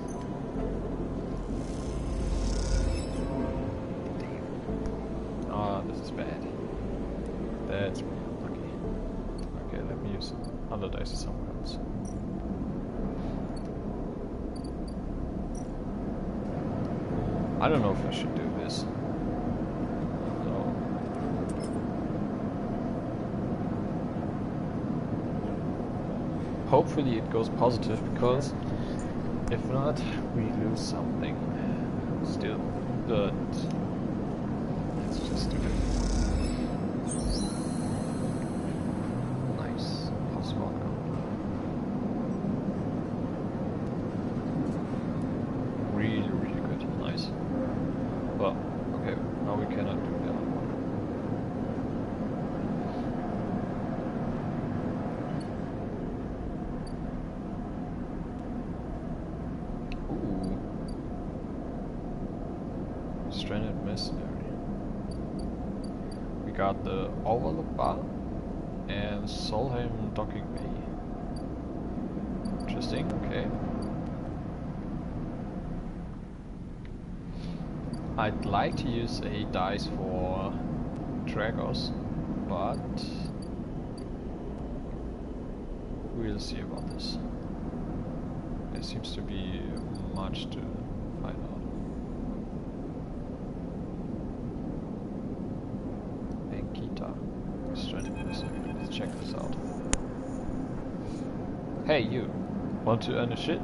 Ah, this is bad. That's lucky. Okay, let me use other dice somewhere else. I don't know if I should do this. Hopefully it goes positive, because if not, we lose something still. But let's just do it. Nice. Possible outcome. Really, really good. Nice. Well, okay, now we cannot do that. Stranded mercenary. We got the Overlook Bar and Solheim Docking Bay. Interesting, okay. I'd like to use a dice for Dragos, but we'll see about this. There seems to be much to find out. So let's check this out. Hey you, want to earn a shit?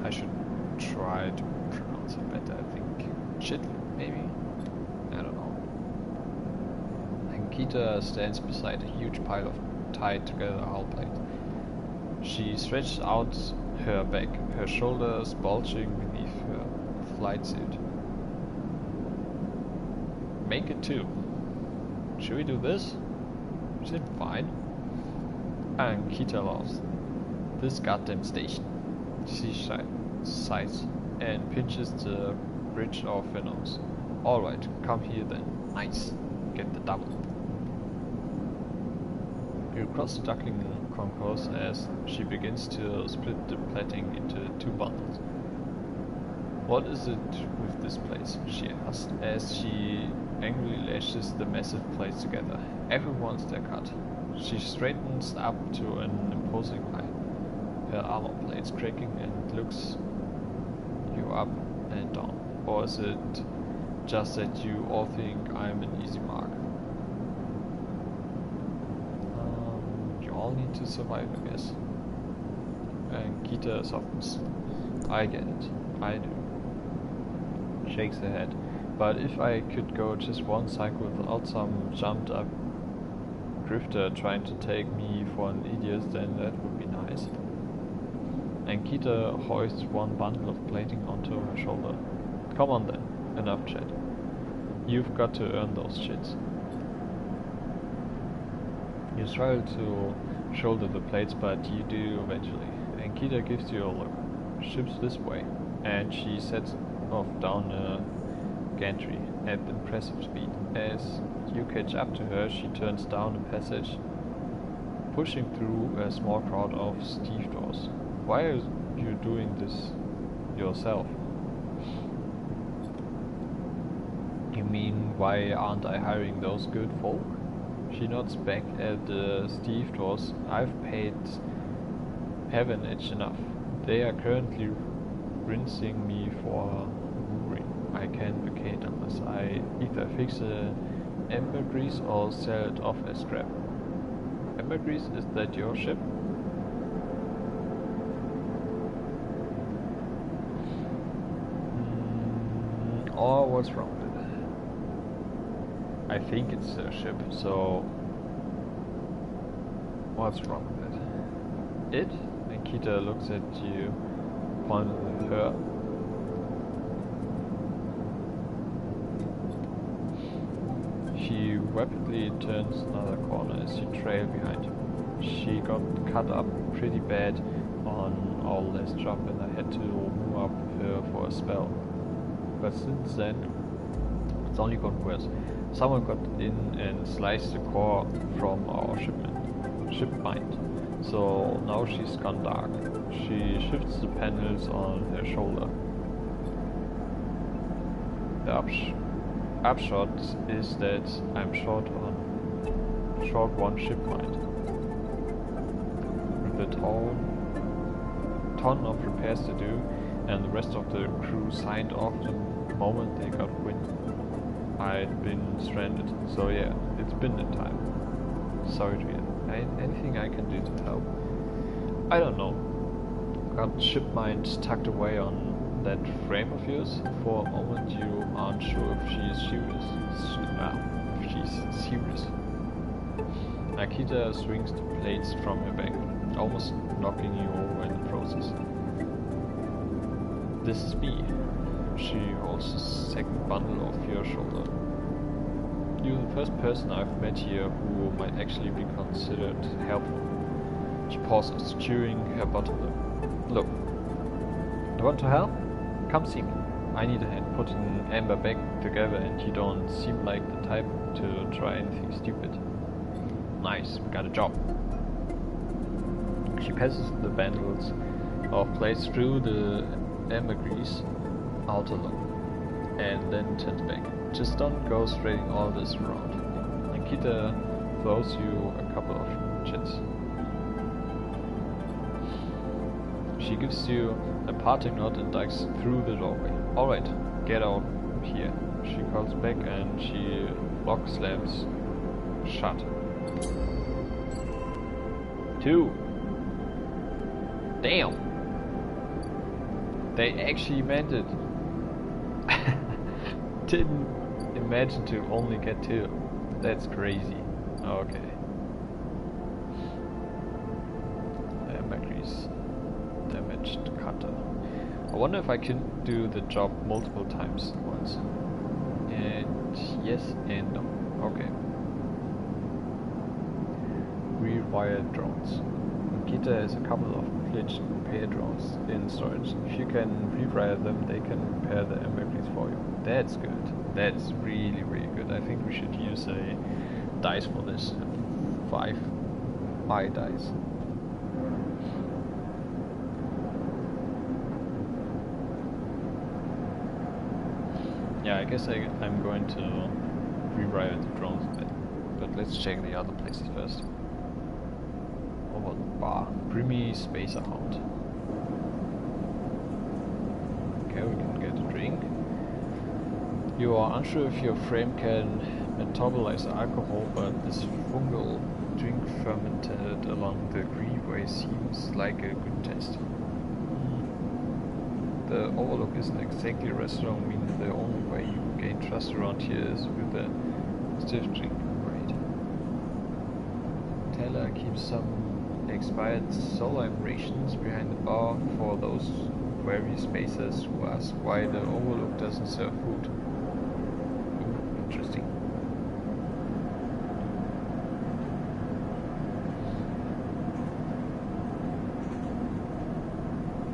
I should try to pronounce it better, I think. Shit, maybe? I don't know. Ankita stands beside a huge pile of tied together hull plate. She stretches out her back, her shoulders bulging beneath her flight suit. Make it 2. Should we do this? Is it fine? Ankita laughs. This goddamn station. She sighs and pinches the bridge of her nose. Alright, come here then. Nice. Get the double. You cross the duckling concourse as she begins to split the plating into 2 bundles. What is it with this place? She asks as she angrily lashes the massive plates together. Everyone's their cut. She straightens up to an imposing height, her armor plates cracking, and looks you up and down. Or is it just that you all think I'm an easy mark? You all need to survive, I guess. And Gita softens. I get it. I do. Shakes her head. But if I could go just one cycle without some jumped up drifter trying to take me for an idiot, then that would be nice. Ankita hoists one bundle of plating onto her shoulder. Come on then, enough chat. You've got to earn those shits. You struggle to shoulder the plates, but you do eventually. Ankita gives you a look. Ship's this way, and she sets off down a gantry at impressive speed. As you catch up to her, she turns down a passage, pushing through a small crowd of stevedores. Why are you doing this yourself? You mean, why aren't I hiring those good folk? She nods back at the stevedores. I've paid heaven edge enough. They are currently rinsing me for wooing. I can't vacate unless I either fix the ambergris or sell it off as scrap. Ambergris, is that your ship? Or what's wrong with it? I think it's a ship, so what's wrong with it? It? Nikita looks at you, pointing with her. She rapidly turns another corner as you trail behind. She got cut up pretty bad on our last jump and I had to move up with her for a spell. But since then, it's only gotten worse. Someone got in and sliced the core from our ship mind. So now she's gone dark. She shifts the panels on her shoulder. The upshot is that I'm short one ship mind. With a ton of repairs to do, and the rest of the crew signed off the moment they got wind I'd been stranded. So yeah, it's been a time. Sorry to hear. Anything I can do to help? I don't know. Got ship mind tucked away on that frame of yours. For a moment you aren't sure if she's serious. Akita swings the plates from her back, almost knocking you over in the process. This is me. She holds the second bundle off your shoulder. You're the first person I've met here who might actually be considered helpful. She pauses, chewing her bottom lip. Look, you want to help? Come see me. I need a hand putting Amber back together and you don't seem like the type to try anything stupid. Nice, we got a job. She passes the bundles of plates through the ambergris outer loop and then turns back. Just don't go spreading all this around. Nikita throws you a couple of chits. She gives you a parting nod and ducks through the doorway. Alright, get out here. She calls back and she lock slams shot. 2. Damn! They actually meant it. Didn't imagine to only get 2. That's crazy. Okay. Macris. Damaged cutter. I wonder if I can do the job multiple times at once. And yes and no. Okay. Rewired drones. Kita has a couple of glitched repair drones in storage. If you can rewire them, they can repair the Macris for you. That's good. That's really, really good. I think we should use a dice for this. 5 eye dice. Yeah, I guess I'm going to rewire the drones a bit. But let's check the other places first. Over the bar. Creamy Spacer Hound. Okay, we can get a drink. You are unsure if your frame can metabolize alcohol, but this fungal drink fermented along the Greenway seems like a good test. The Overlook isn't exactly a restaurant, meaning the only way you gain trust around here is with a stiff drink. Right. Taylor keeps some expired solar rations behind the bar for those wary spacers who ask why the Overlook doesn't serve food. Interesting.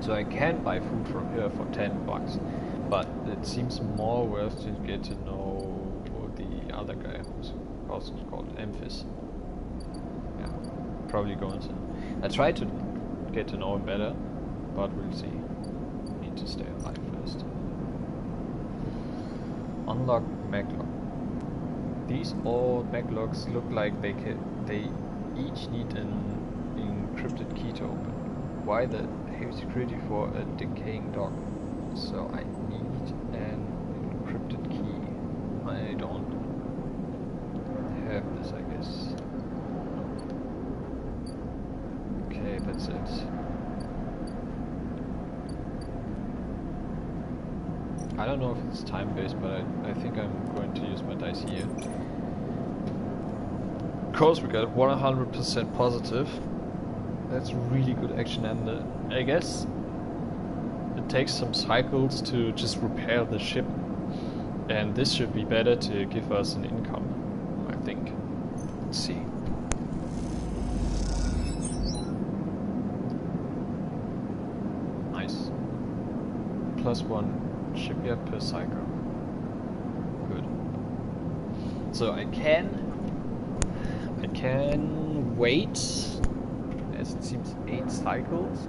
So I can buy food from here for $10, but it seems more worth to get to know the other guy who's also called Amphis. Yeah, probably going to. I try to get to know him better, but we'll see. Need to stay alive first. Unlock Maclog. These old Maclogs look like they each need an encrypted key to open. Why the heavy security for a decaying dog? So I need an encrypted key. I don't have this, I guess. Okay, that's it. I don't know if it's time-based, but I think I'm going to use my dice here. Of course, we got 100% positive. That's really good action, and I guess it takes some cycles to just repair the ship, and this should be better to give us an income, I think. Let's see. Nice. +1 shipyard per cycle. Good. So I can wait, as it seems 8 cycles,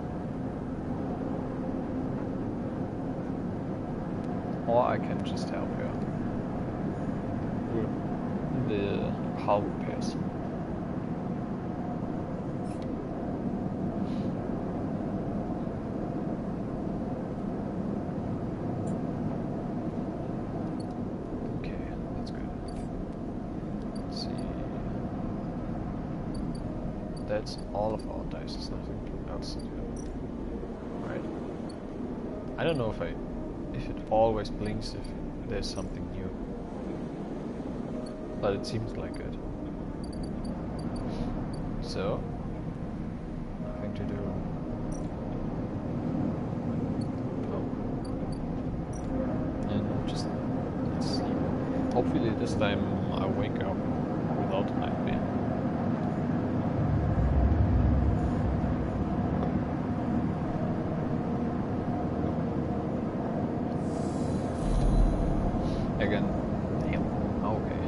or I can just help her with the hull repairs. Okay, that's good. Let's see. That's all of our dice, there's nothing else to do. Right. I don't know if it always blinks if there's something new. But it seems like it. So, nothing to do. Oh. And just sleep. Hopefully this time I wake up without a nightmare. Again. Damn. Okay.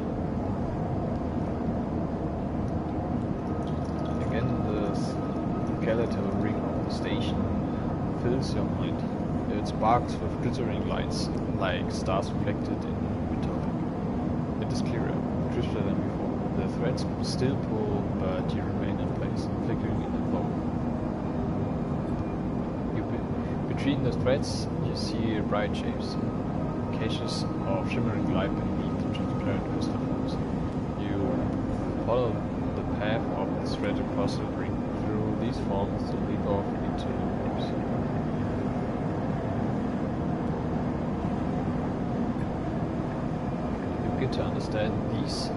Again, the skeletal ring of the station fills your mind. It sparks with glittering lights, like stars reflected in winter. It is clearer, crisper than before. The threads still pull, but you remain in place, flickering in the glow. Between the threads, you see bright shapes. Caches of shimmering light beneath the transparent crystal forms. You follow the path of the threaded puzzle ring through these forms to lead off into loops. You get to understand these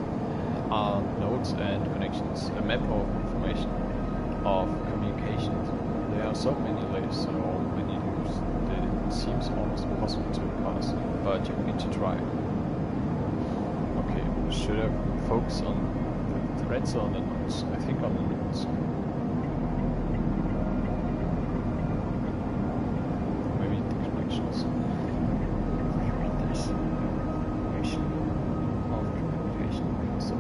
are nodes and connections, a map of information, of communications. There are so many layers, so many loops that it seems almost impossible to pass, but you need to try. Okay, should I focus on the threads or on the nodes? I think on the nodes. Maybe the connections. There's connection of communication. So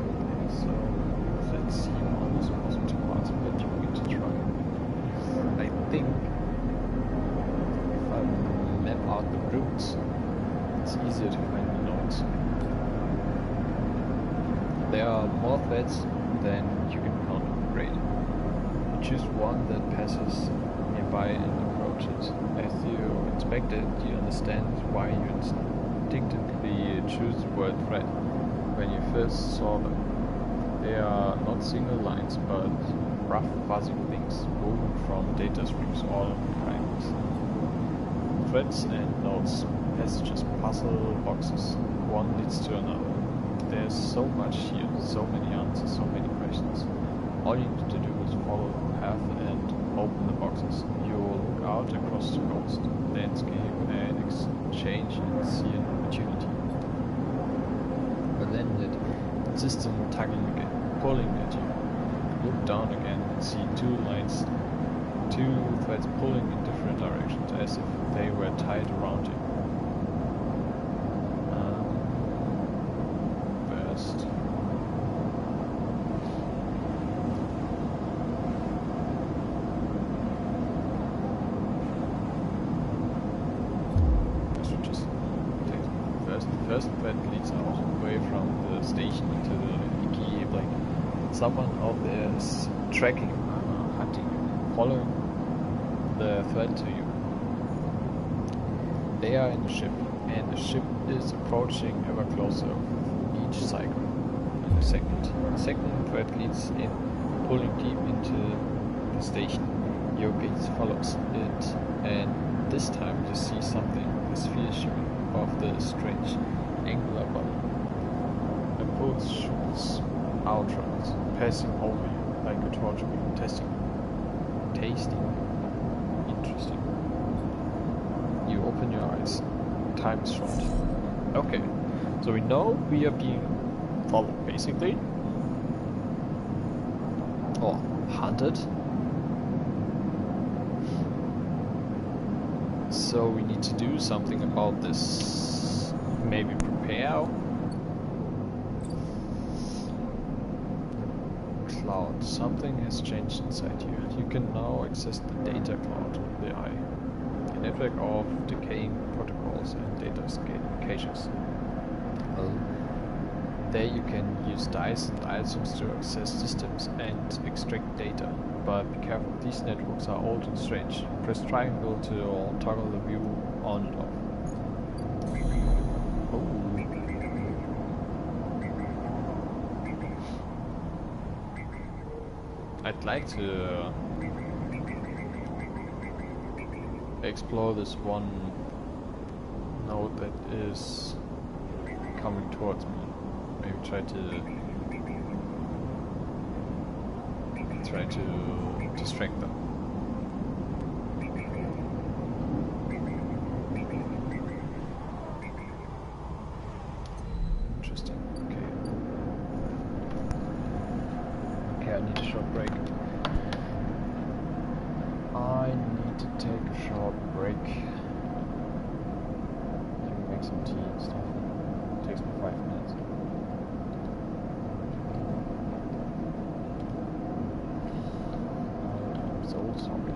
that seems almost impossible to pass, but you need to try. I think if I map out the routes, it's easier to find the nodes. There are more threads than you can count on grade. You choose one that passes nearby and approach it. As you inspect it, you understand why you instinctively choose the word thread when you first saw them. They are not single lines, but rough, fuzzy things woven from data streams, all kinds. Threads and nodes, passages, puzzle boxes, one leads to another. There's so much here, so many answers, so many questions. All you need to do is follow the path and open the boxes. You will look out across the coast, landscape, and exchange and see an opportunity. But then that system tugging again, pulling at you. Look down again and see two threads pulling in different directions as if they were tied around you. First. I should just take the first thread leads out away from the station into the key, like someone out there is tracking, hunting, following the thread to you. They are in a ship, and the ship is approaching ever closer with each cycle. In a second, the second thread leads in, pulling deep into the station. Your gaze follows it, and this time you see something, the sphere shimmering above the strange angular body. A pulse shoots outwards, passing over you like a torch beam, testing, tasting, interesting. You open your eyes. Time is short. Okay, so we know we are being followed, basically, or hunted. So we need to do something about this. Maybe prepare. Cloud. Something has changed inside you. You can now access the data cloud with the eye. A network of decaying protocols and data caches. Well, there you can use dice and items to access systems and extract data. But be careful, these networks are old and strange. Press triangle to toggle the view on and off. I'd like to explore this one node that is coming towards me. Maybe try to distract them. Interesting. Okay, I need a short break. I need to take a short break. Maybe make some tea and stuff. It takes me 5 minutes. It's old zombie.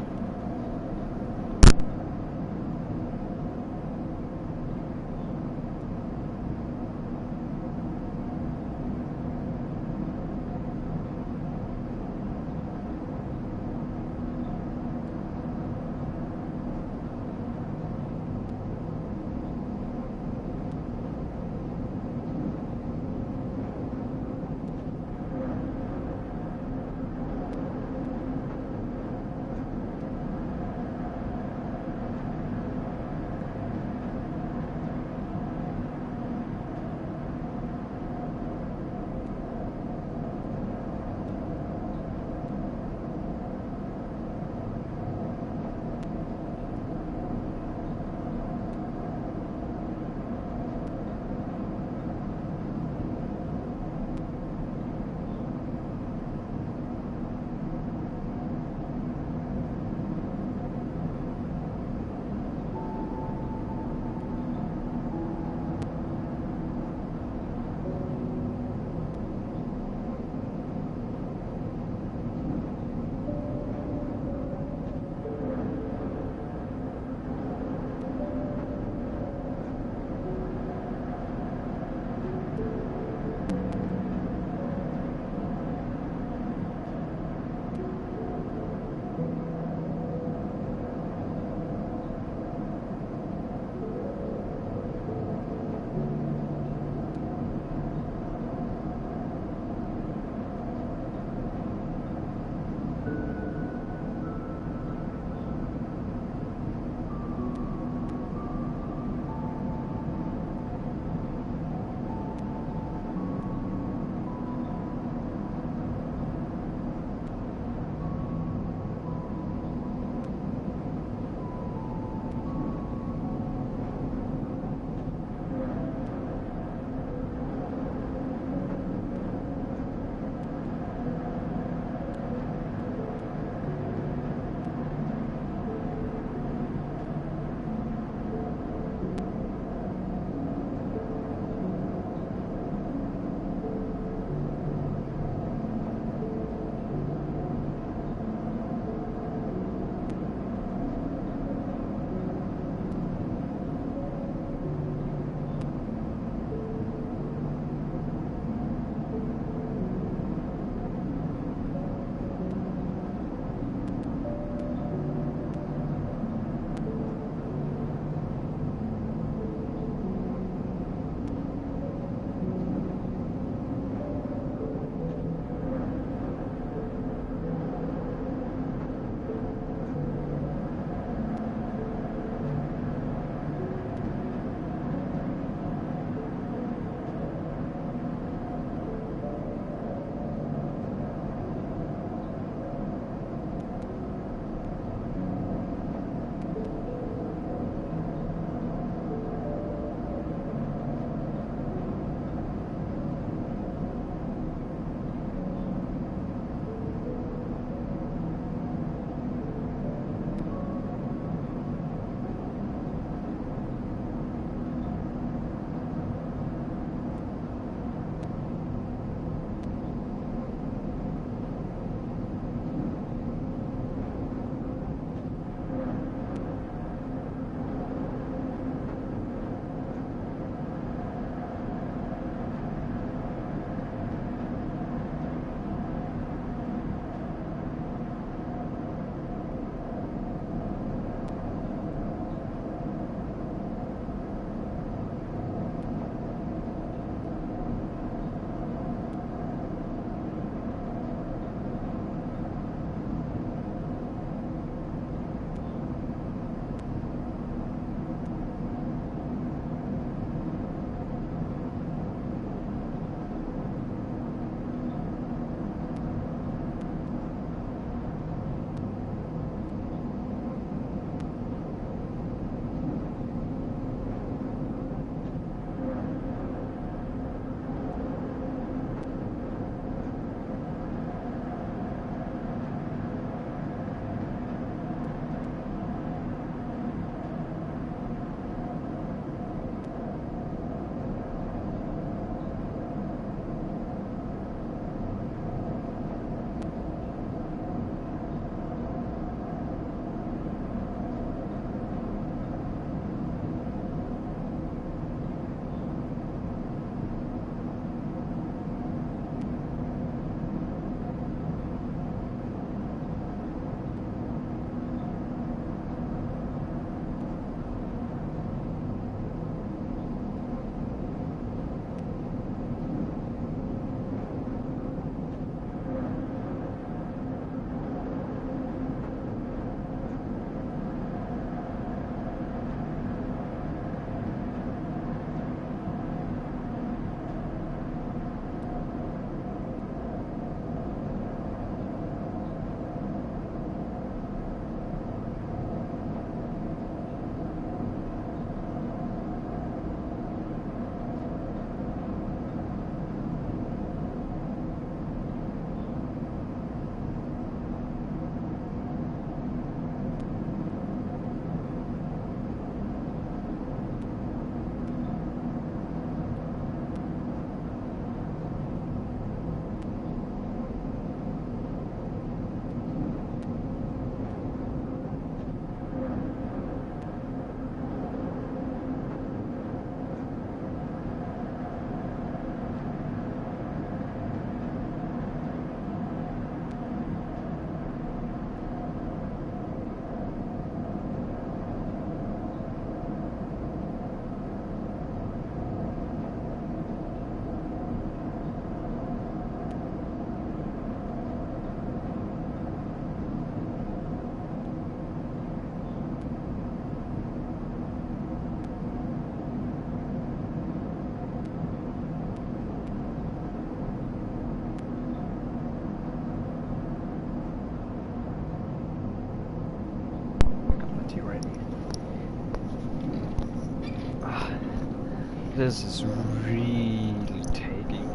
This is really taking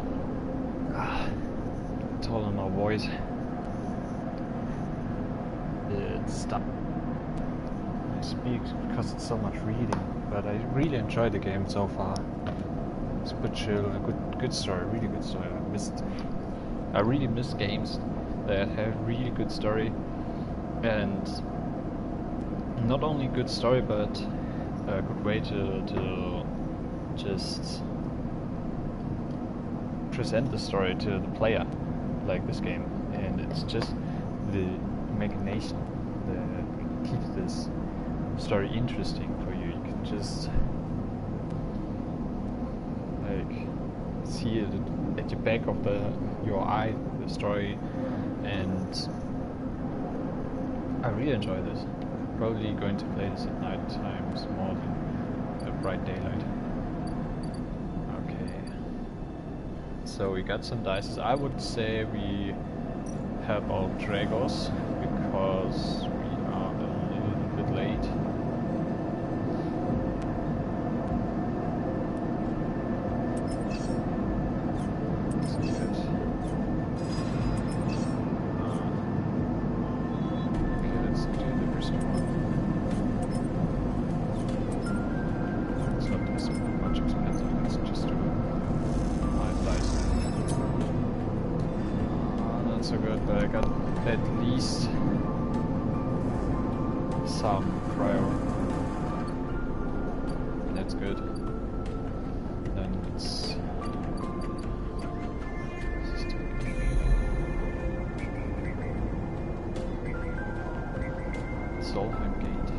toll on my voice. It's tough. I speak because it's so much reading, but I really enjoyed the game so far. It's a good chill, a good story, really good story. I really miss games that have really good story, and not only good story, but a good way to just present the story to the player, like this game. And it's just the imagination that keeps this story interesting for you. You can just like see it at the back of your eye, the story, and I really enjoy this. Probably going to play this at night times more than bright daylight. Okay, so we got some dice. I would say we help our Dragos because we are a little bit late. Let's do it. Okay, let's do the first one. It's not as much expensive, let's just do 5 dice. Not so good, but I got at least some cryo. That's good. Then let's Solheim Gate.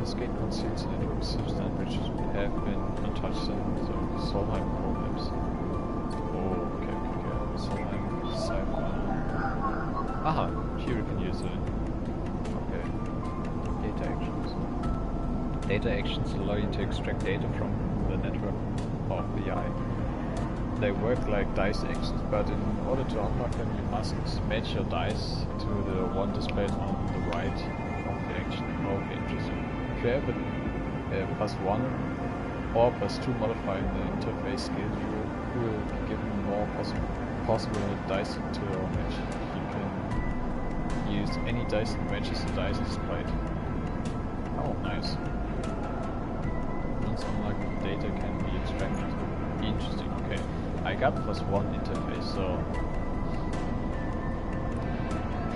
This gate conceals an enemy substance which have been untouched since the Solheim problems. Oh, okay. Solheim Cipher. Here you can use it. Okay. Data actions. Data actions allow you to extract data from the network of the eye. They work like dice actions, but in order to unlock them, you must match your dice to the one displayed on the right of the action. Okay, interesting. If you have a +1 or +2 modifier in the interface skill, you will be given more possible dice to match. You can use any dice that matches the dice displayed. Oh, nice. Once unlocked, data can be extracted. Interesting, okay. I got +1 interface, so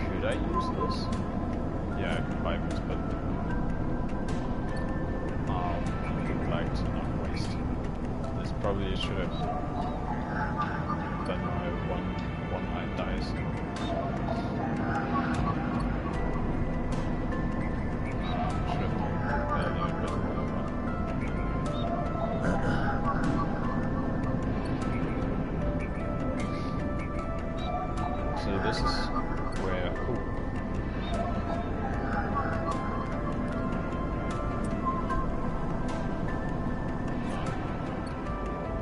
should I use this? Yeah, I can buy this, but I would like to not waste. This probably should have done my one-eyed dice. So this is where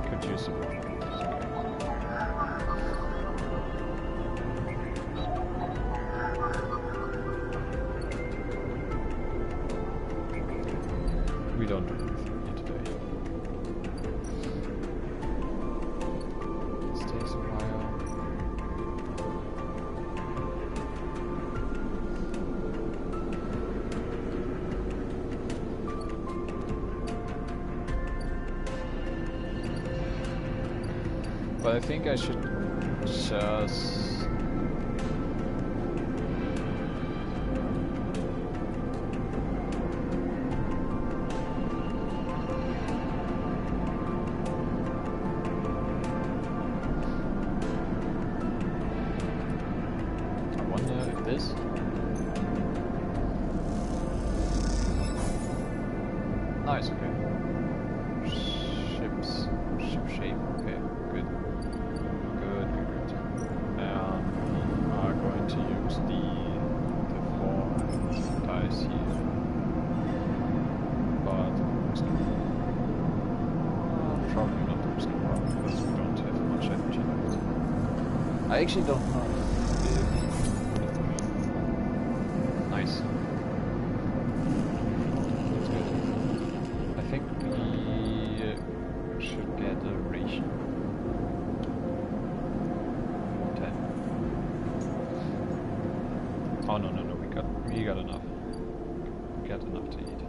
could use some more. We don't do anything here today. This takes a while. But I think I should just this. Nice, okay. Ship shape, okay, good. Good. We are going to use the 4 dice here. But probably not the risky part because we don't have much energy left. I actually don't know. Nice. That's good. to eat.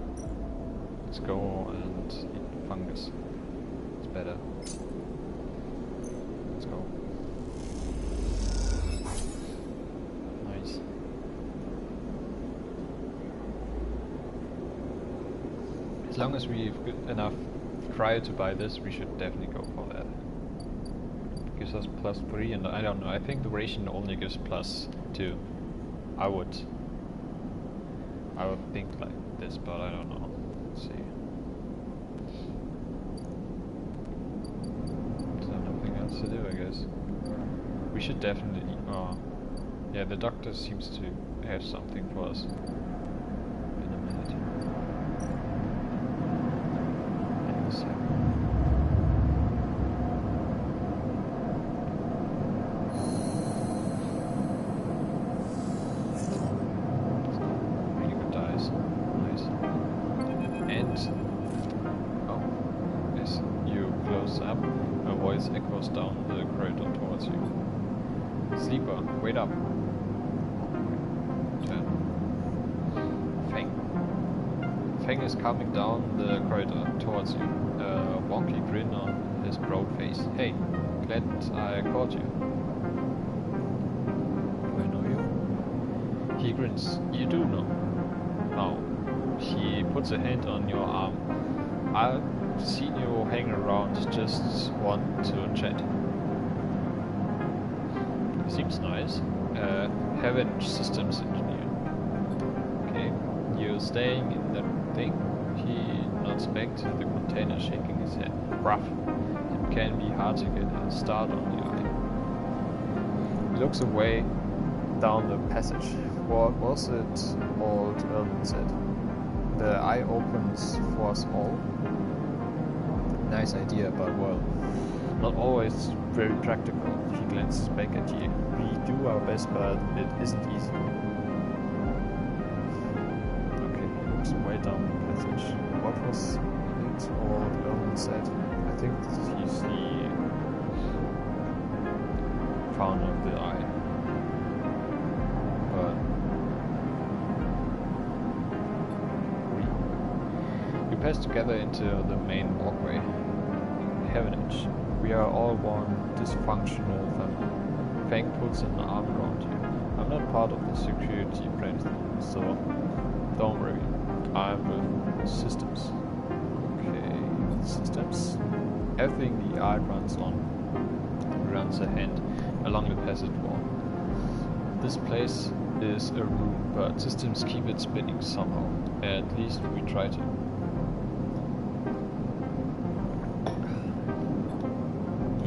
Let's go and eat fungus. It's better. Let's go. Nice. As long as we've got enough cryo to buy this, we should definitely go for that. Gives us +3, and I don't know, I think the ration only gives +2. I would think like this, but I don't know. Let's see. So nothing else to do, I guess. We should definitely. Oh, yeah, the doctor seems to have something for us. In a minute. In a second. Echoes down the corridor towards you. Sleeper, wait up. Turn. Feng is coming down the corridor towards you. A wonky grin on his broad face. Hey, glad I caught you. Do I know you? He grins. You do know. Oh. He puts a hand on your arm. I've seen you hang around, just want to chat. Seems nice. Heaven systems engineer. Okay, you're staying in that thing? He nods back to the container, shaking his head. Rough. It can be hard to get a start on the eye. He looks away down the passage. What was it old Erwin said? The eye opens for us all. Nice idea, but well, not always very practical. He glances back at you. We do our best, but it isn't easy. Okay, he looks way down the passage. What was it old Erwin said? I think he's the founder of the eye. But we pass together into the main walkway. Heavenage. We are all one dysfunctional family. Feng puts an arm around you. I'm not part of the security branch, so don't worry. I'm with systems. Okay, systems. Everything the eye runs on runs a hand along the passage wall. This place is a room, but systems keep it spinning somehow. At least we try to.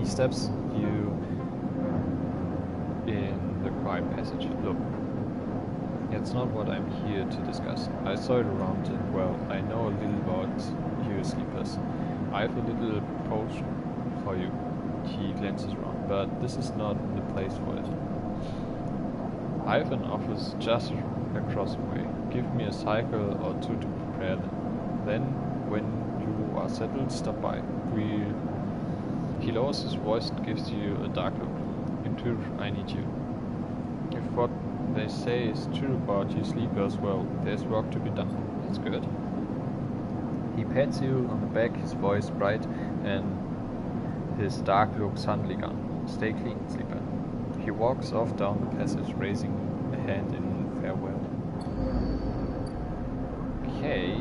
Steps you in the quiet passage. Look, it's not what I'm here to discuss. I saw it around and well, I know a little about you sleepers. I have a little potion for you. He glances around, but this is not the place for it. I have an office just across the way. Give me a cycle or two to prepare them. Then, when you are settled, stop by. He lowers his voice and gives you a dark look. In truth, I need you. If what they say is true about you sleepers, well, there's work to be done. That's good. He pats you on the back, his voice bright, and his dark look suddenly gone. Stay clean, sleeper. He walks off down the passage, raising a hand in farewell. Okay.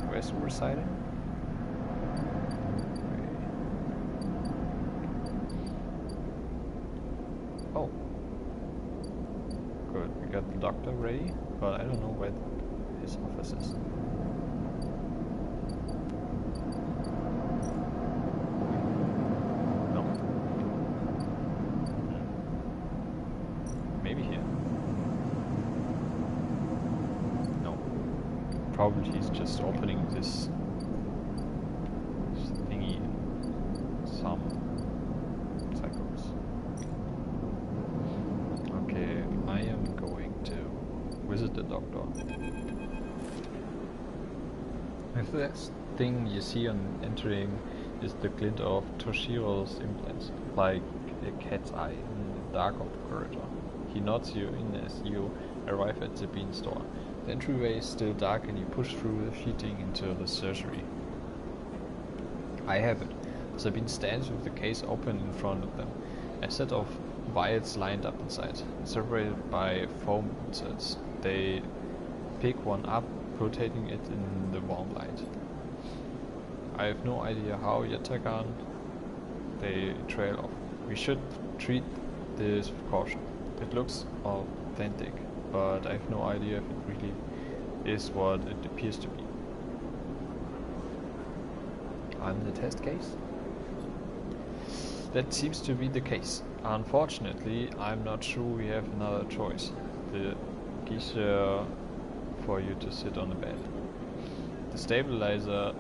Where's the reciting? Oh. Good, we got the doctor ready, but I don't know where his office is. No. Maybe here. No. Probably he's just opening this thingy in some cycles. Okay, I am going to visit the doctor. The first thing you see on entering is the glint of Toshiro's implants, like a cat's eye in the dark of the corridor. He nods you in as you arrive at the bean store. The entryway is still dark and you push through the sheeting into the surgery. I have it. Sabine stands with the case open in front of them. A set of vials lined up inside, separated by foam inserts. They pick one up, rotating it in the warm light. I have no idea how Yatagan. They trail off. We should treat this with caution. It looks authentic, but I have no idea if it really is what it appears to be. I'm the test case? That seems to be the case. Unfortunately, I'm not sure we have another choice. The geisha for you to sit on the bed. The stabilizer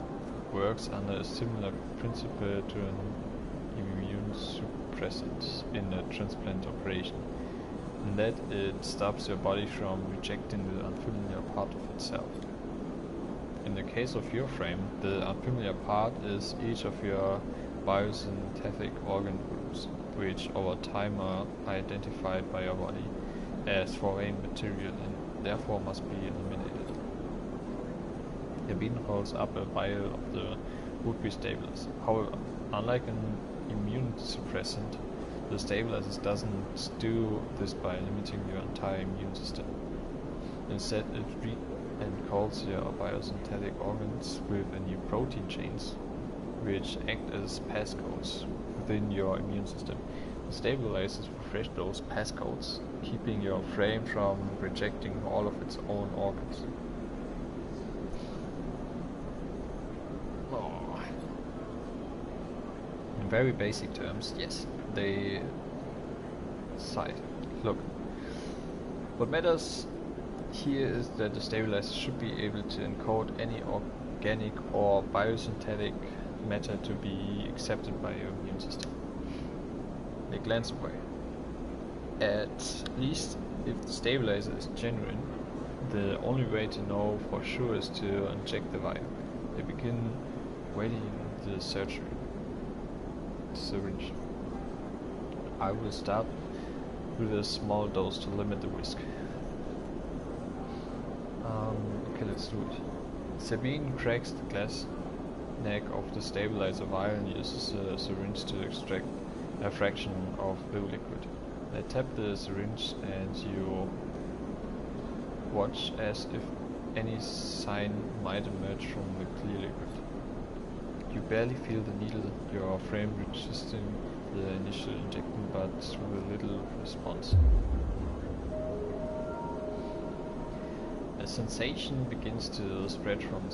works under a similar principle to an immune suppressant in a transplant operation, in that it stops your body from rejecting the unfamiliar part of itself. In the case of your frame, the unfamiliar part is each of your biosynthetic organ groups, which over time are identified by your body as foreign material and therefore must be eliminated. The bean rolls up a vial of the would-be stabilizer. However, unlike an immune suppressant, the stabilizer doesn't do this by limiting your entire immune system. Instead, it re-encodes your biosynthetic organs with new protein chains, which act as passcodes within your immune system. The stabilizers refresh those passcodes, keeping your frame from rejecting all of its own organs. In very basic terms, yes, they sighed. Look, what matters here is that the stabilizer should be able to encode any organic or biosynthetic matter to be accepted by your immune system. They glance away. At least if the stabilizer is genuine, the only way to know for sure is to inject the vial. They begin waiting the surgery. Syringe. I will start with a small dose to limit the risk. Okay, let's do it. Sabine cracks the glass neck of the stabilizer vial and uses a syringe to extract a fraction of blue liquid. I tap the syringe and you watch as if any sign might emerge from the clear liquid. You barely feel the needle, your frame resisting the initial injection, but with little response. A sensation begins to spread from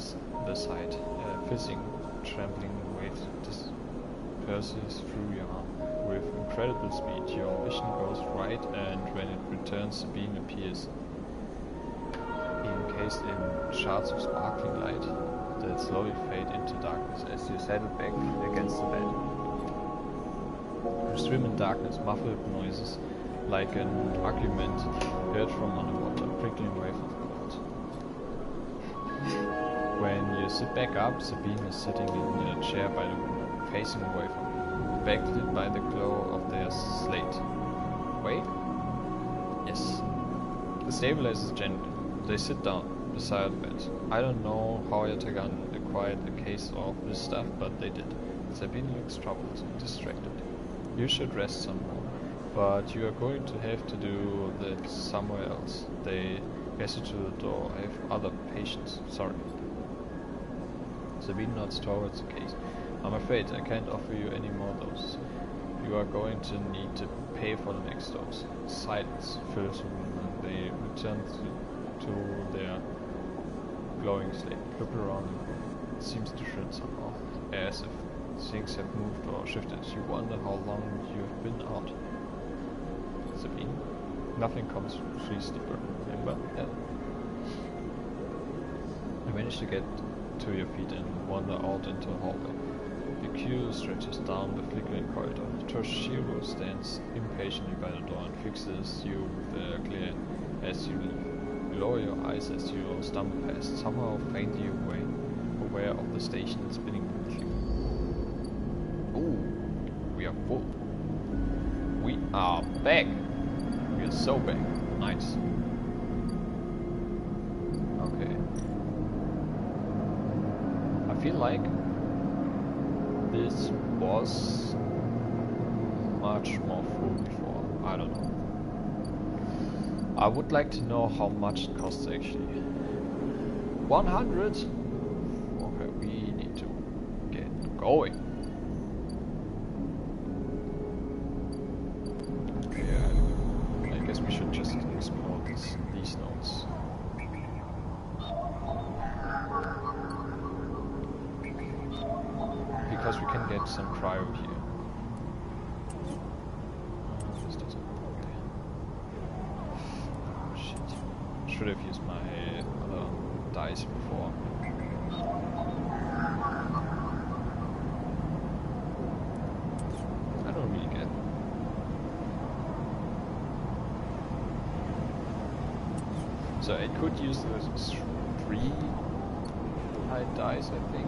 the side. A fizzing, trembling wave disperses through your arm. With incredible speed, your vision goes right, and when it returns, the beam appears, encased in shards of sparkling light that slowly fade into darkness as you settle back against the bed. You swim in darkness, muffled noises like an argument heard from underwater, prickling wave of cold. When you sit back up, Sabine is sitting in a chair by the window, facing away from you, backlit by the glow of their slate. Wait? Yes. The stabilizer is genuine. They sit down beside the bed. I don't know how Yatagan acquired a case of this stuff, but they did. Sabine looks troubled and distracted. You should rest some more, but you are going to have to do that somewhere else. They gesture to the door. I have other patients. Sorry. Sabine nods towards the case. I'm afraid I can't offer you any more doses. You are going to need to pay for the next dose. Silence fills the room and they return to their glowing slate. Look around the room. It seems different somehow, as if things have moved or shifted. You wonder how long you have been out. Sabine? Nothing comes free sleeper, remember? Yeah. You manage to get to your feet and wander out into a hallway. The queue stretches down the flickering corridor. Toshiro stands impatiently by the door and fixes you with a glare as you leave. You lower your eyes as you stumble past, somehow faintly aware of the station spinning beneath you. Ooh, we are full. We are back. We are so back. Nice. like this was much more full before. I don't know. I would like to know how much it costs actually. 100? Okay, we need to get going. Yeah, I guess we should just explore these nodes. Because we can get some cryo here. This doesn't work. Oh shit. Should have used my other dice before. I don't really get. So I could use those 3 high dice, I think.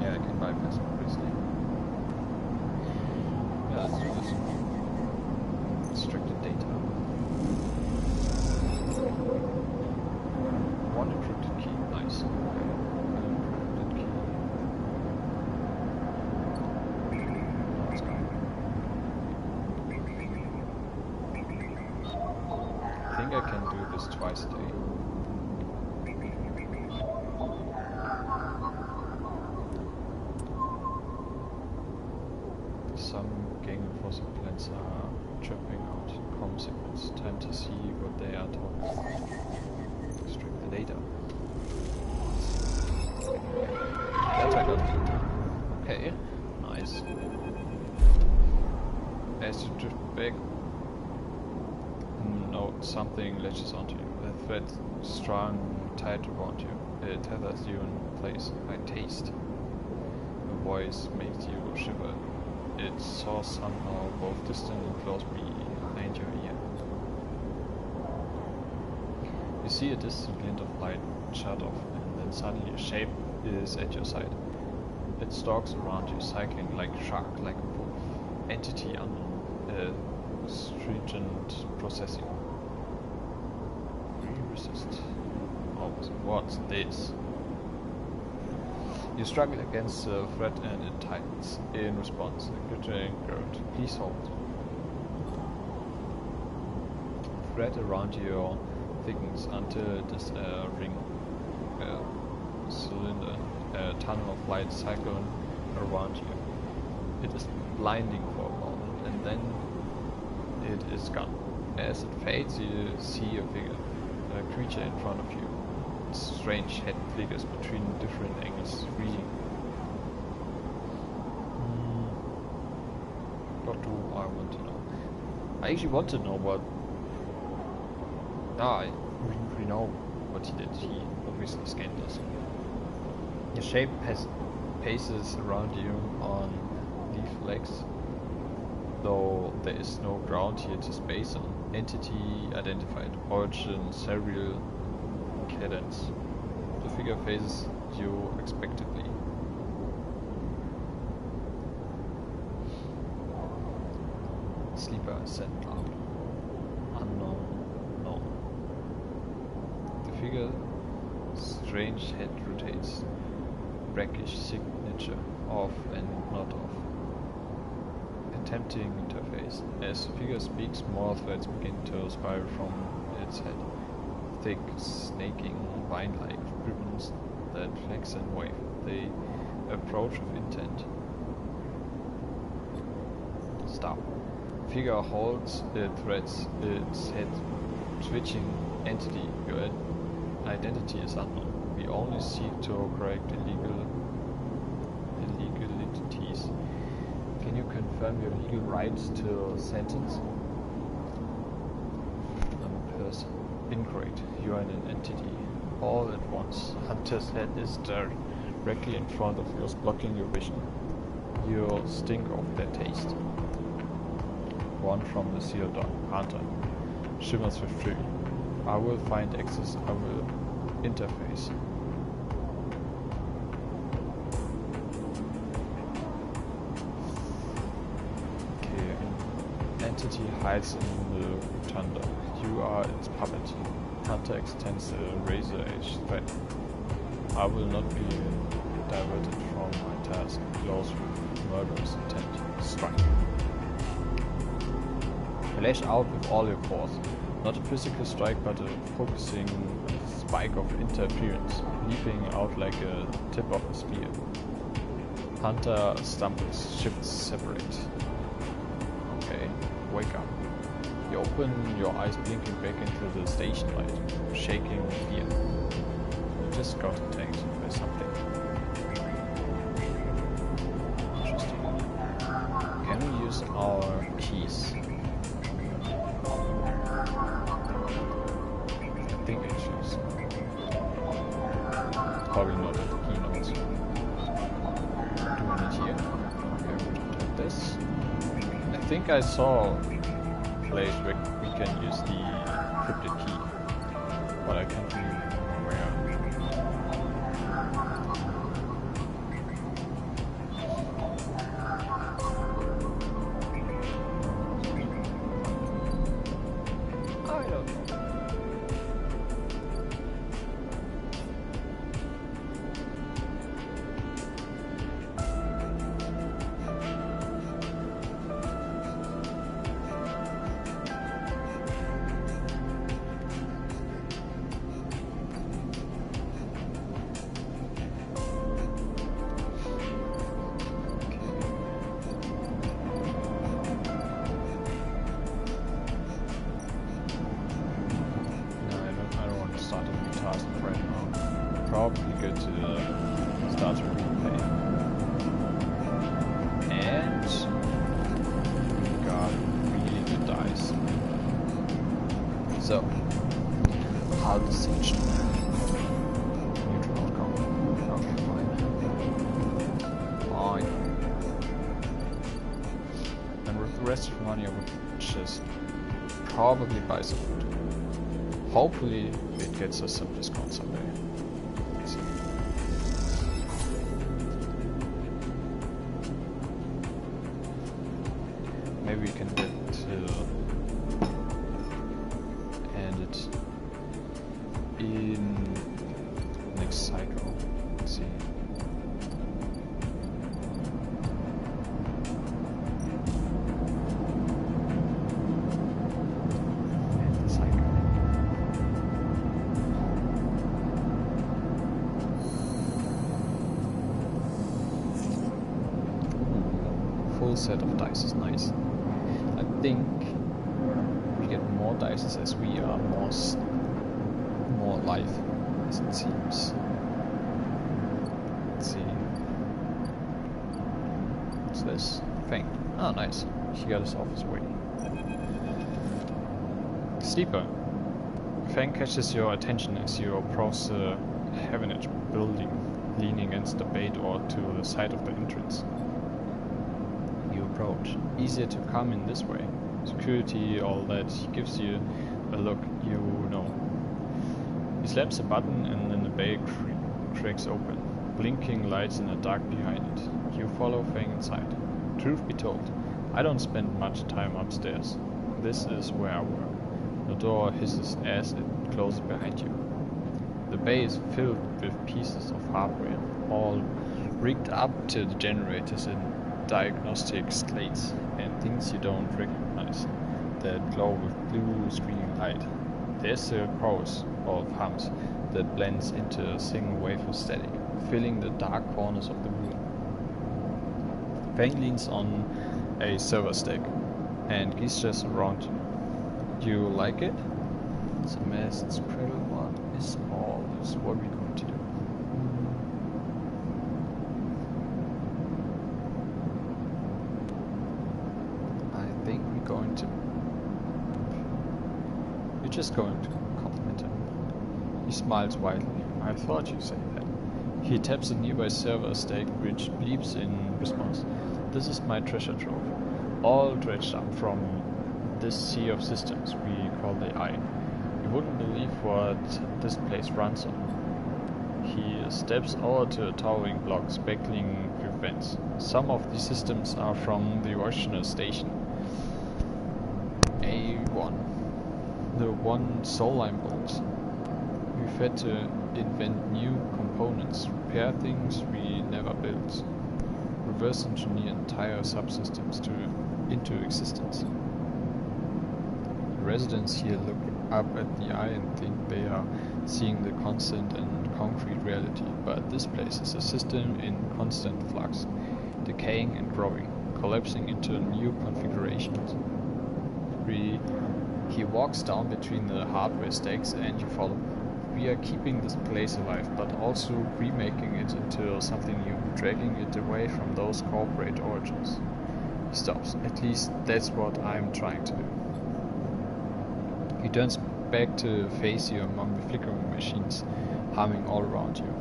Yeah, I can bypass it obviously. Yeah, let's do this. Restricted data. One encrypted key, nice. Encrypted key. Let's go. I think I can do this twice a day. Some gang enforcement plans are chirping out comm signals. Time to see what they are talking about. Extract the data. Delta gun. Okay, nice. As you drift back, note something latches onto you. A thread strong, tight around you. It tethers you in place. By taste. A voice makes you shiver. It saw somehow both distant and close behind your ear. You see a distant glint of light shut off, and then suddenly a shape is at your side. It stalks around you, cycling like a shark, like a wolf. Entity unknown. Stringent processing. Resist. Oh, what's this? You struggle against the threat and it tightens. In response, a glittering gird. Please hold. Thread around you thickens until it is a ring, a cylinder, a tunnel of light cycling around you. It is blinding for a moment and then it is gone. As it fades, you see a figure, a creature in front of you. Strange head figures between different angles reading. What do I want to know? I actually want to know what... I really know what he did. He obviously scanned us. The shape has paces around you on leaf legs, though there is no ground here to space on. Entity identified. Origin, serial cadence. The figure faces you expectantly. Sleeper said loud. Unknown. No. The figure strange head rotates. Brackish signature off and not off. Attempting interface. As the figure speaks, more threads begin to spiral from its head. Thick, snaking, vine-like ribbons that flex and wave. They approach with intent. Stop. Figure holds the threads, its head twitching. Entity, your identity is unknown. We only seek to correct illegalities. Can you confirm your legal rights to sentence? I'm a person. Incorrect. You are an entity. All at once. Hunter's head is directly in front of yours, blocking your vision. You stink of their taste. One from the sealed dog. Hunter. Shimmers with fury. I will find access. I will interface. entity hides in the rotunda. You are its puppet. Hunter extends a razor-edge threat. I will not be diverted from my task. Close with murderous intent. Strike. Lash out with all your force. Not a physical strike, but a focusing spike of interference, leaping out like a tip of a spear. Hunter stumbles, shifts separate. Okay, wake up. You open your eyes, blinking back into the station light, shaking with fear. You just got attacked by something. Interesting. Can we use our keys? I think it shows. Probably not at the keynotes. Do we need here? Okay, we'll take this. I think I saw a place where we can use the cryptic key, but I can't really remember where. I don't know. Probably go to the starter replay. And we got really good dice. So, hull decision. Neutral outcome. Okay, fine. And with the rest of the money, I would just probably buy some food. Hopefully, it gets us some discount someday. Maybe we can get to end it in next cycle. Let's see. End the cycle. Full set of dice is nice. I think we get more dice as we are more alive, as it seems. Let's see. What's this? Fang. Oh, nice. He got us off his way. Sleeper. Fang catches your attention as you approach the Heavenage building, leaning against the bay door to the side of the entrance. Approach. Easier to come in this way. Security, all that. He gives you a look, you know. He slaps a button and then the bay cracks open. Blinking lights in the dark behind it. You follow Fang inside. Truth be told, I don't spend much time upstairs. This is where I work. The door hisses as it closes behind you. The bay is filled with pieces of hardware, all rigged up to the generators in diagnostic slates and things you don't recognize that glow with blue screening light. There's a chorus of hums that blends into a single wave of static, filling the dark corners of the room. Fang leans on a server stack and gestures around you. You like it? It's a mess, it's incredible. What is all this? What are we going to do? You're just going to compliment him. He smiles widely. I thought you'd say that. He taps a nearby server stack which bleeps in response. This is my treasure trove, all dredged up from this sea of systems we call the Eye. You wouldn't believe what this place runs on. He steps over to a towering block speckling with vents. Some of these systems are from the original station. the one soul line bolt. We've had to invent new components, repair things we never built, reverse engineer entire subsystems into existence. The residents here look up at the eye and think they are seeing the constant and concrete reality, but this place is a system in constant flux, decaying and growing, collapsing into new configurations. He walks down between the hardware stacks and you follow. We are keeping this place alive, but also remaking it into something new, dragging it away from those corporate origins. He stops. At least that's what I'm trying to do. He turns back to face you among the flickering machines, humming all around you.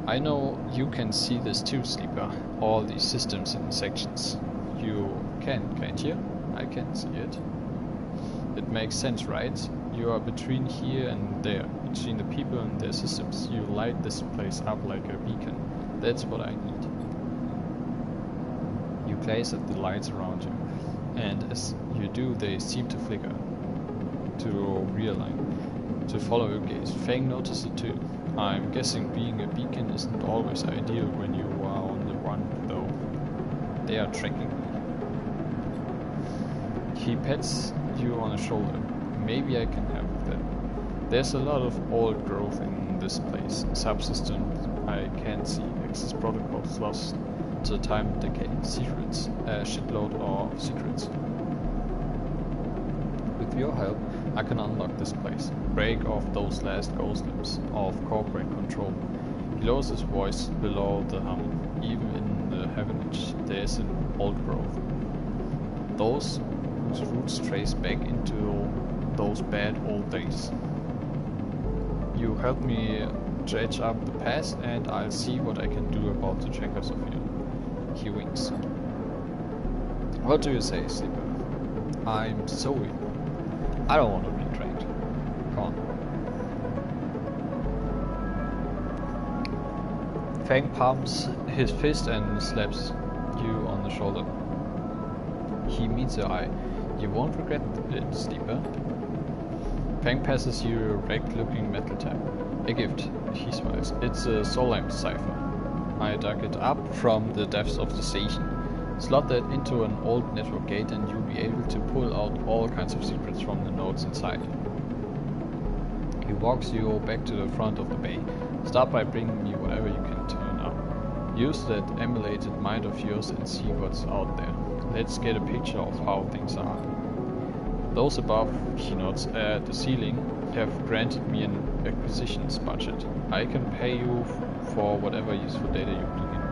I know you can see this too, Sleeper. All these systems in sections. You can't you? I can see it. It makes sense, right? You are between here and there, between the people and their systems. You light this place up like a beacon. That's what I need. You gaze at the lights around you, and as you do, they seem to flicker, to realign, to follow your gaze. Fang notices it too. I'm guessing being a beacon isn't always ideal when you are on the run, though. They are tracking me. He pats you on the shoulder. Maybe I can help with that. There's a lot of old growth in this place. Subsystems I can't see. Access protocols lost to time and decay. Secrets. A shitload of secrets. With your help, I can unlock this place. Break off those last ghost limbs of corporate control. He lowers his voice below the hum. Even in the heavenage, there's an old growth. Those whose roots trace back into those bad old days. You help me dredge up the past and I'll see what I can do about the trackers of you. He winks. What do you say, Sleeper? I'm so weak. I don't want to be tracked. Come on. Fang palms his fist and slaps you on the shoulder. He meets your eye. You won't regret it, Sleeper. Fang passes you a wrecked-looking metal tab. A gift, he smiles. It's a soul lamp cipher. I dug it up from the depths of the station. Slot that into an old network gate and you'll be able to pull out all kinds of secrets from the nodes inside. He walks you back to the front of the bay. Start by bringing me whatever you can turn up. Use that emulated mind of yours and see what's out there. Let's get a picture of how things are. Those above, he nods at the ceiling, have granted me an acquisitions budget. I can pay you for whatever useful data you bring in.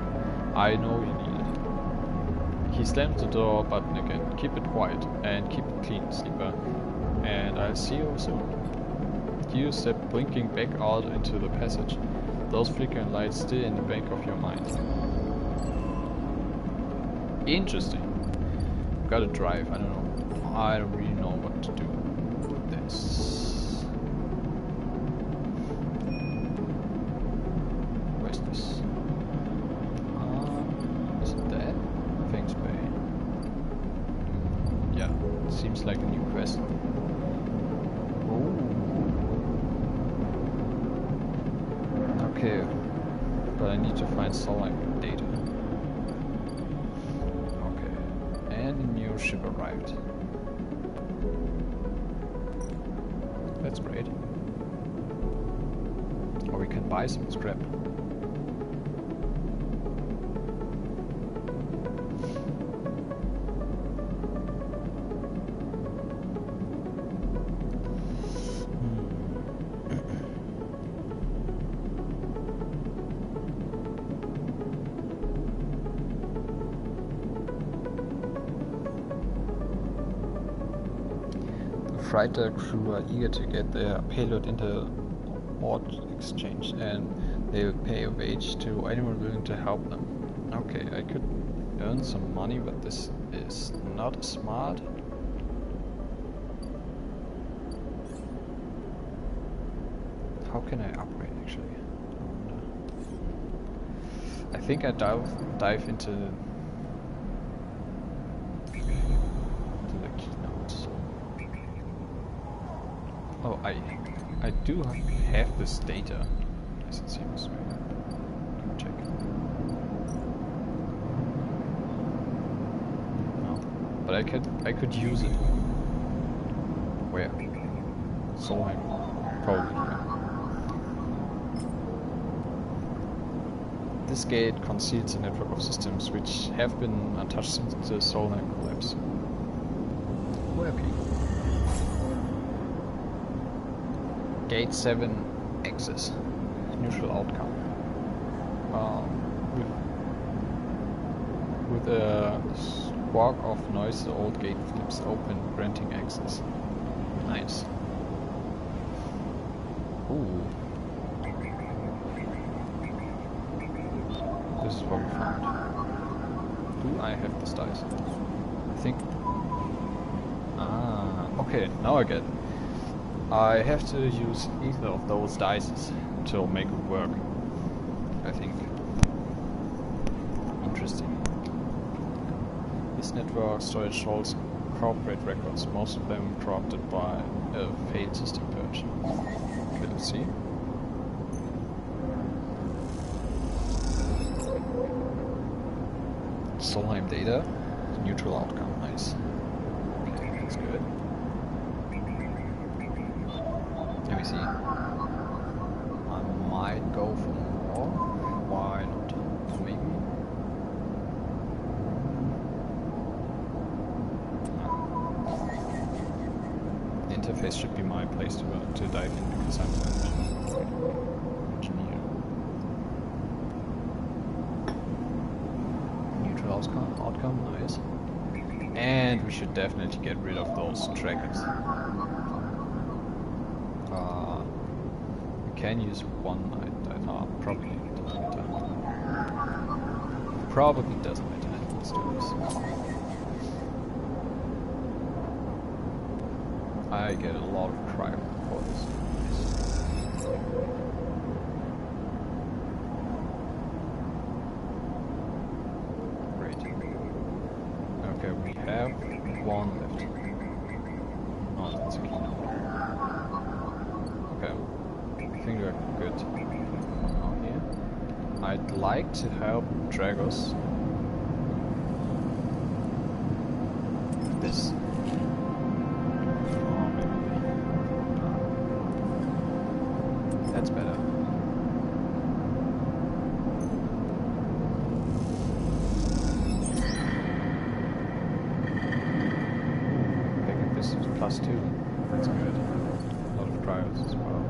I know you need it. He slams the door button again. Keep it quiet and keep it clean, Sleeper. And I'll see you soon. You step blinking back out into the passage. Those flickering lights still in the back of your mind. Interesting. Gotta drive, I don't know. I don't really know what to do with this. Where's this? Is it that? Thanks, Bay. Yeah, it seems like a new quest. Okay, but I need to find Soulline data. Okay, and a new ship arrived. That's great. Or we can buy some scrap. Freighter crew are eager to get their payload into Ord exchange, and they will pay a wage to anyone willing to help them. Okay, I could earn some money, but this is not smart. How can I upgrade actually? I think I dive into the keynote. Oh, I do have this data. As it seems. Check. No, but I could use it. Where? Solheim. Probably here. This gate conceals a network of systems which have been untouched since the Solheim collapse. Working. Gate 7 access. Neutral outcome. With a squawk of noise, the old gate flips open, granting access. Nice. Ooh. This is what we found. Do I have this dice? I think... Ah, okay, now I get it. I have to use either of those dices to make it work, I think. Interesting. This network storage holds corporate records, most of them corrupted by a failed system purge. Okay, let's see. Solheim data, neutral outcome, nice. Okay, that's good. Let me see. I might go for more. Why not? Maybe. The interface should be my place to dive in because I'm an engineer. Neutral outcome, nice. And we should definitely get rid of those trackers. Can use one. Probably doesn't matter. Probably doesn't matter. Let's do this. I get a lot of cryo for this. Great. Okay, we have one left. Oh, that's a key now. Okay. I think we're good now here. I'd like to help Dragos with this. Oh, maybe. That's better. I think this is +2. That's good. A lot of cryos as well.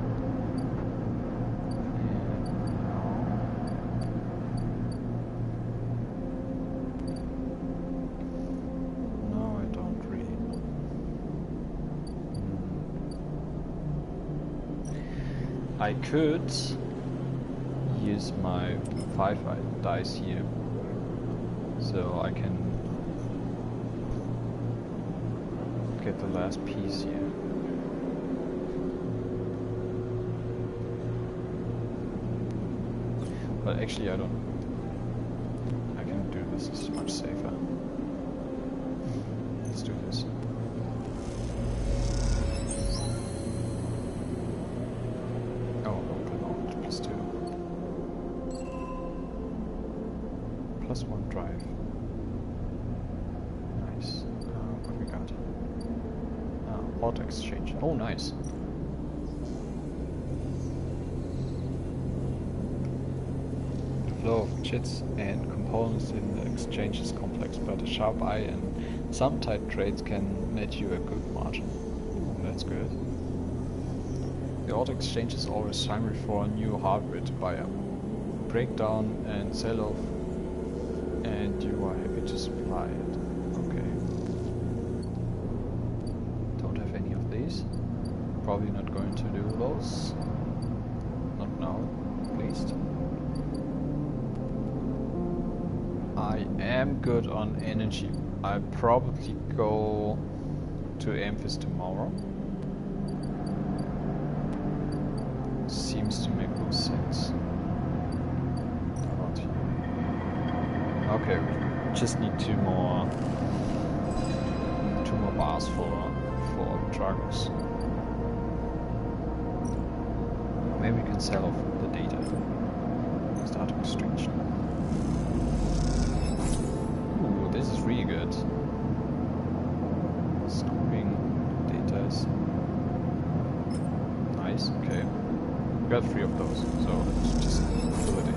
I could use my 5 dice here, so I can get the last piece here. But actually I can do this, it's much safer. Let's do this. +1 drive. Nice. What we got? Port exchange. Oh, nice. The flow of chits and components in the exchange is complex, but a sharp eye and some tight trades can net you a good margin. Ooh, that's good. The auto exchange is always primary for new hardware to buy up, break down and sell off, and you are happy to supply it. Okay. Don't have any of these. Probably not going to do those. Not now, at least. I am good on energy. I'll probably go to Amphis tomorrow. Seems to make no sense. Okay, we just need two more bars for Dragos. Maybe we can sell off the data. Start extraction. Ooh, this is really good. Scooping data is nice, okay. We got 3 of those, so it's just ability.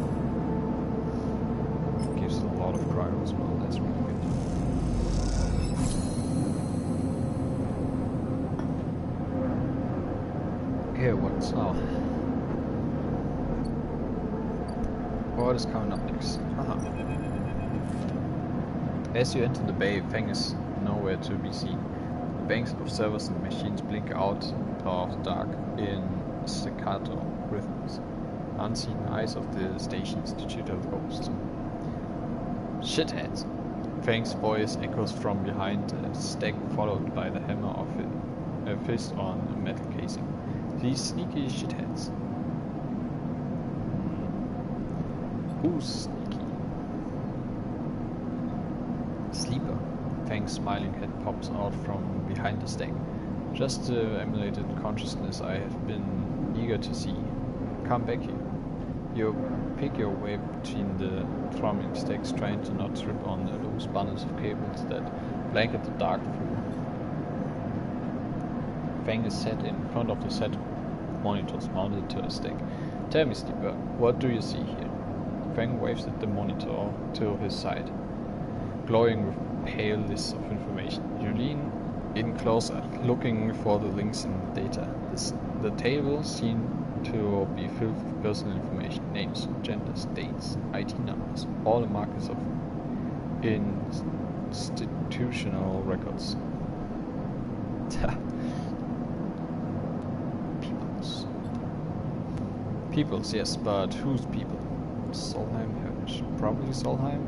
Gives a lot of cryo as well, that's really good. Okay, what's now? What is coming up next? As you enter the bay, Feng is nowhere to be seen. The banks of servers and machines blink out of the dark in staccato rhythms. Unseen eyes of the station's digital ghosts. Shitheads! Feng's voice echoes from behind a stack, followed by the hammer of a fist on a metal casing. These sneaky shitheads. Who's sneaky? Sleeper. Feng's smiling head pops out from behind the stack. Just the emulated consciousness I have been eager to see. Come back here. You pick your way between the thrumming stacks, trying to not trip on the loose bundles of cables that blanket the dark floor. Feng is set in front of the set of monitors mounted to a stack. Tell me, Sleeper, what do you see here? Feng waves at the monitor to his side, glowing with pale lists of information. You lean in closer, looking for the links in the data. The table seems to be filled with personal information, names, genders, dates, IT numbers, all the markers of institutional records. Peoples, yes, but whose people? Solheim Heritage. Probably Solheim.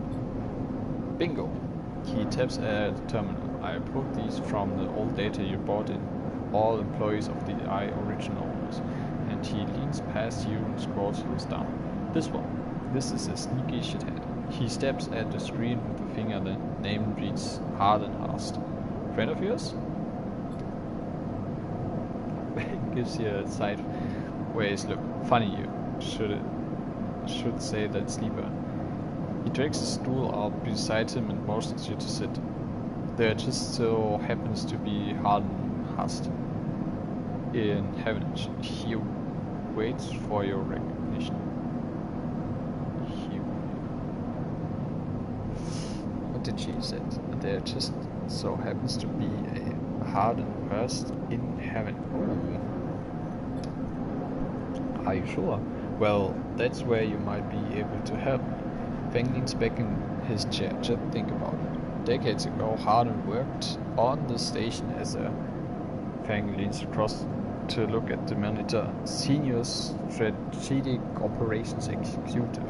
Bingo! He taps at the terminal. I pulled these from the old data you brought in. All employees of the original owners. And he leans past you and scrolls down. This one. This is a sneaky shithead. He steps at the screen with a finger. The name reads Hard and Hast. Friend of yours? Gives you a sideways look. Funny you should say that, Sleeper. He drags a stool out beside him and motions you to sit. There just so happens to be Harden Hast in Heavenage. He waits for your recognition. What did she say? There just so happens to be a Harden Hast in Heaven. Ooh. Are you sure? Well, that's where you might be able to help me. Feng leans back in his chair. Just think about it. Decades ago, Harden worked on the station as a... Feng leans across to look at the monitor. Senior Strategic Operations Executive.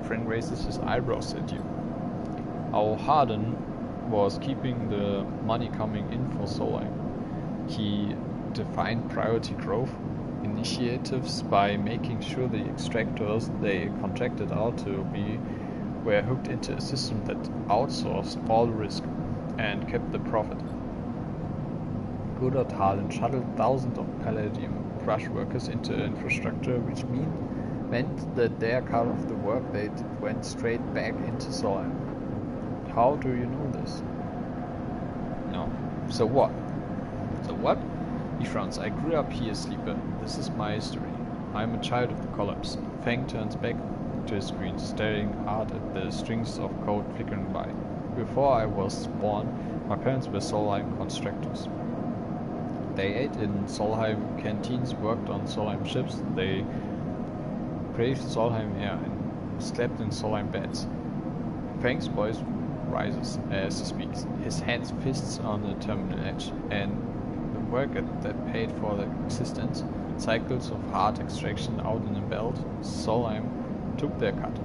Feng raises his eyebrows at you. Our Harden was keeping the money coming in for Solheim. He defined priority growth initiatives by making sure the extractors they contracted out to be were hooked into a system that outsourced all risk and kept the profit. Good old Harden shuttled thousands of palladium crush workers into infrastructure, which meant that their cut of the work they did went straight back into Solheim. How do you know this? No. So what? So what? He frowns. I grew up here, Sleeper. This is my history. I'm a child of the collapse. Feng turns back to his screen, staring hard at the strings of code flickering by. Before I was born, my parents were Solheim constructors. They ate in Solheim canteens, worked on Solheim ships, they breathed Solheim air, and slept in Solheim beds. Feng's voice rises as he speaks, his hands fists on the terminal edge, and the work that paid for their existence, cycles of hard extraction out in the belt, Solheim took their cut.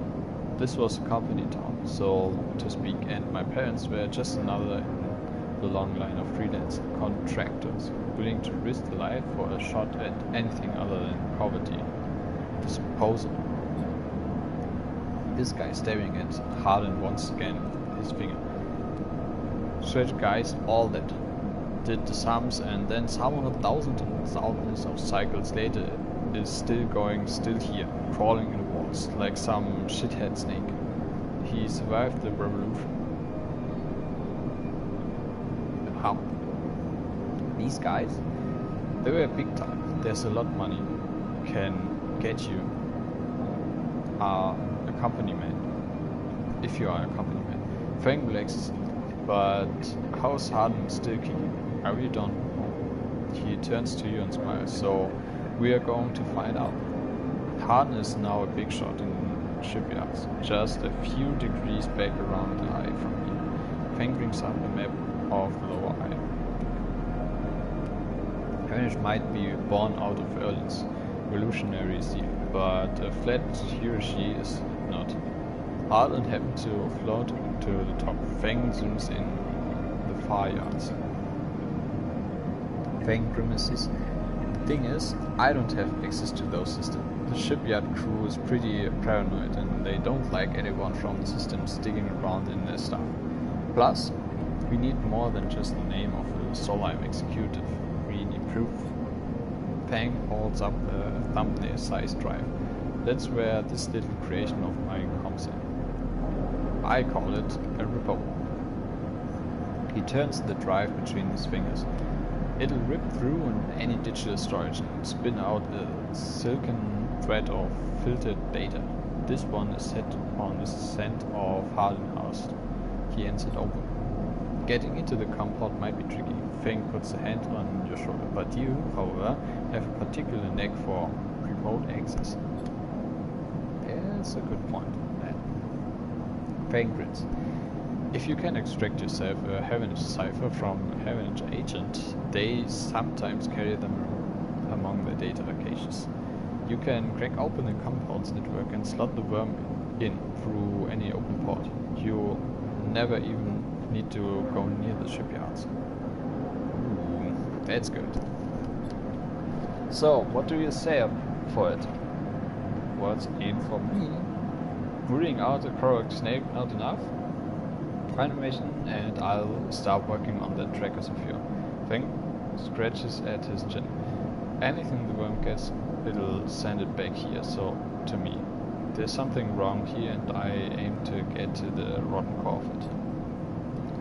This was a company town, so to speak, and my parents were just another in the long line of freelance contractors, willing to risk their life for a shot at anything other than poverty. Disposal. This guy staring at Harden once again with his finger. Such guys, all that. Did the sums and then summoned thousands and thousands of cycles later is still here, crawling in the walls, like some shithead snake. He survived the revolution. How? These guys, they were big time. There's a lot of money. Can get you a company man. If you are a company man. Frank will exist. But how's Harden still kicking? Are you done? He turns to you and smiles. So we are going to find out. Harden is now a big shot in shipyards, just a few degrees back around the eye from here. Fang brings up a map of the lower eye. Hamish might be born out of Erlin's revolutionary zeal, but a flat hierarchy is not. Harden happened to float to the top. Fang zooms in the far yards. Fang grimaces. The thing is, I don't have access to those systems. The shipyard crew is pretty paranoid and they don't like anyone from the system sticking around in their stuff. Plus, we need more than just the name of a Solheim executive. We need proof. Fang holds up a thumbnail-sized drive. That's where this little creation of mine comes in. I call it a report. He turns the drive between his fingers. It'll rip through any digital storage and spin out a silken thread of filtered data. This one is set on the scent of Harden House. He hands it over. Getting into the compound might be tricky. Fang puts a hand on your shoulder, but you, however, have a particular knack for remote access. That's a good point, man. Fang grins. If you can extract yourself a Havenage cipher from a Havenage agent, they sometimes carry them among the data caches. You can crack open the compound's network and slot the worm in through any open port. You never even need to go near the shipyards. Ooh, that's good. So, what do you say for it? What's in for me? Rooting out a correct snake not enough? Animation, and I'll start working on the trackers of you. Fang scratches at his chin. Anything the worm gets, it'll send it back here, so to me. There's something wrong here and I aim to get to the rotten core of it.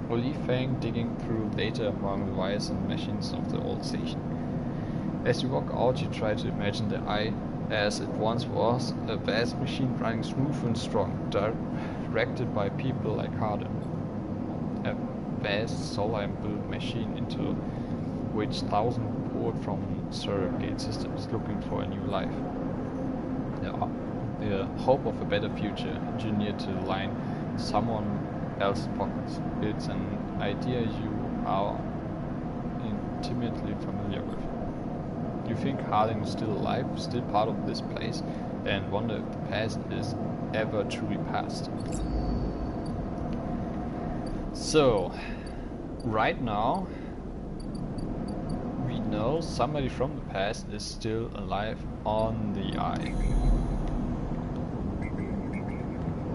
We'll leave Fang digging through data among the wires and machines of the old station. As you walk out, you try to imagine the eye as it once was, a vast machine running smooth and strong, directed by people like Harden. A vast Solheim-built machine into which thousands poured from surrogate systems looking for a new life. The hope of a better future, engineered to line someone else's pockets. It's an idea you are intimately familiar with. You think Harding is still alive, still part of this place, and wonder if the past is ever truly past. So, right now, we know somebody from the past is still alive on the eye.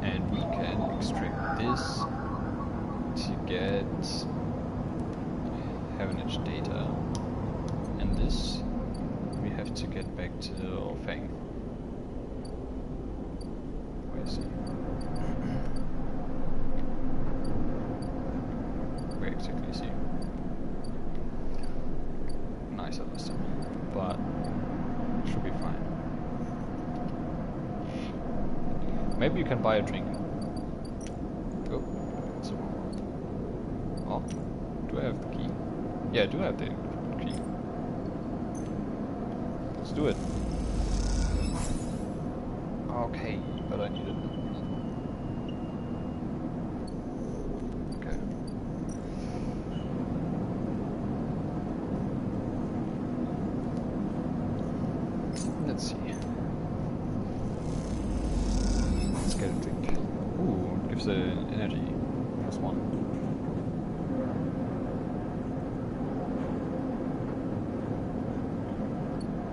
And we can extract this to get Havenage data. And this we have to get back to Fang. Where is he? Where exactly is he? Nice, I lost him. But should be fine. Maybe you can buy a drink. Oh, that's the wrong one. Oh, do I have the key? Yeah, I do have the key. Let's do it. Okay, but I need it. Okay. Let's see. Let's get a drink. Ooh, it gives energy. +1.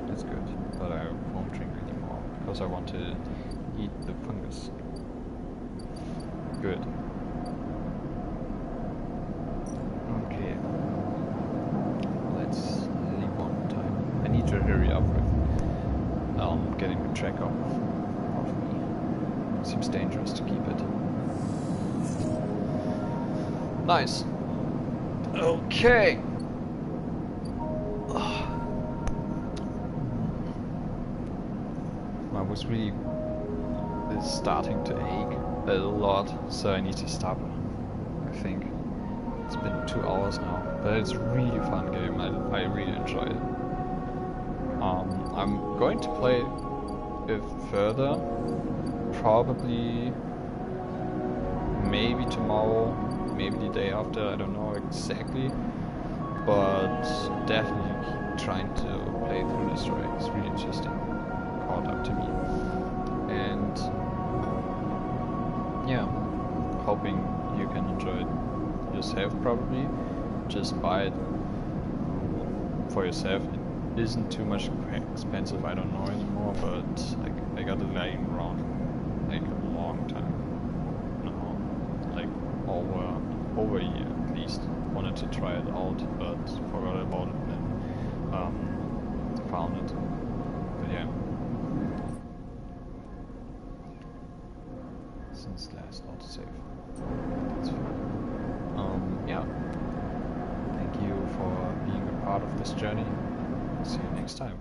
That's good, but I won't drink anymore because I want to eat the fungus. Good. Okay. Let's leave one more time. I need to hurry up with getting the track of me. Seems dangerous to keep it. Nice. Okay. My was really is starting to ache a lot, so I need to stop. I think it's been 2 hours now, but it's a really fun game. I really enjoy it. I'm going to play it further, probably maybe tomorrow, maybe the day after, I don't know exactly, but definitely trying to play through the story. It's really interesting, caught up to me, and yeah, hoping you can enjoy it yourself. Probably just buy it for yourself. It isn't too much expensive, I don't know anymore, but I got it lying around like a long time now, like over a year at least. Wanted to try it out, but forgot about it and found it. But yeah, since last autosave. That's fine. Yeah. Thank you for being a part of this journey. See you next time.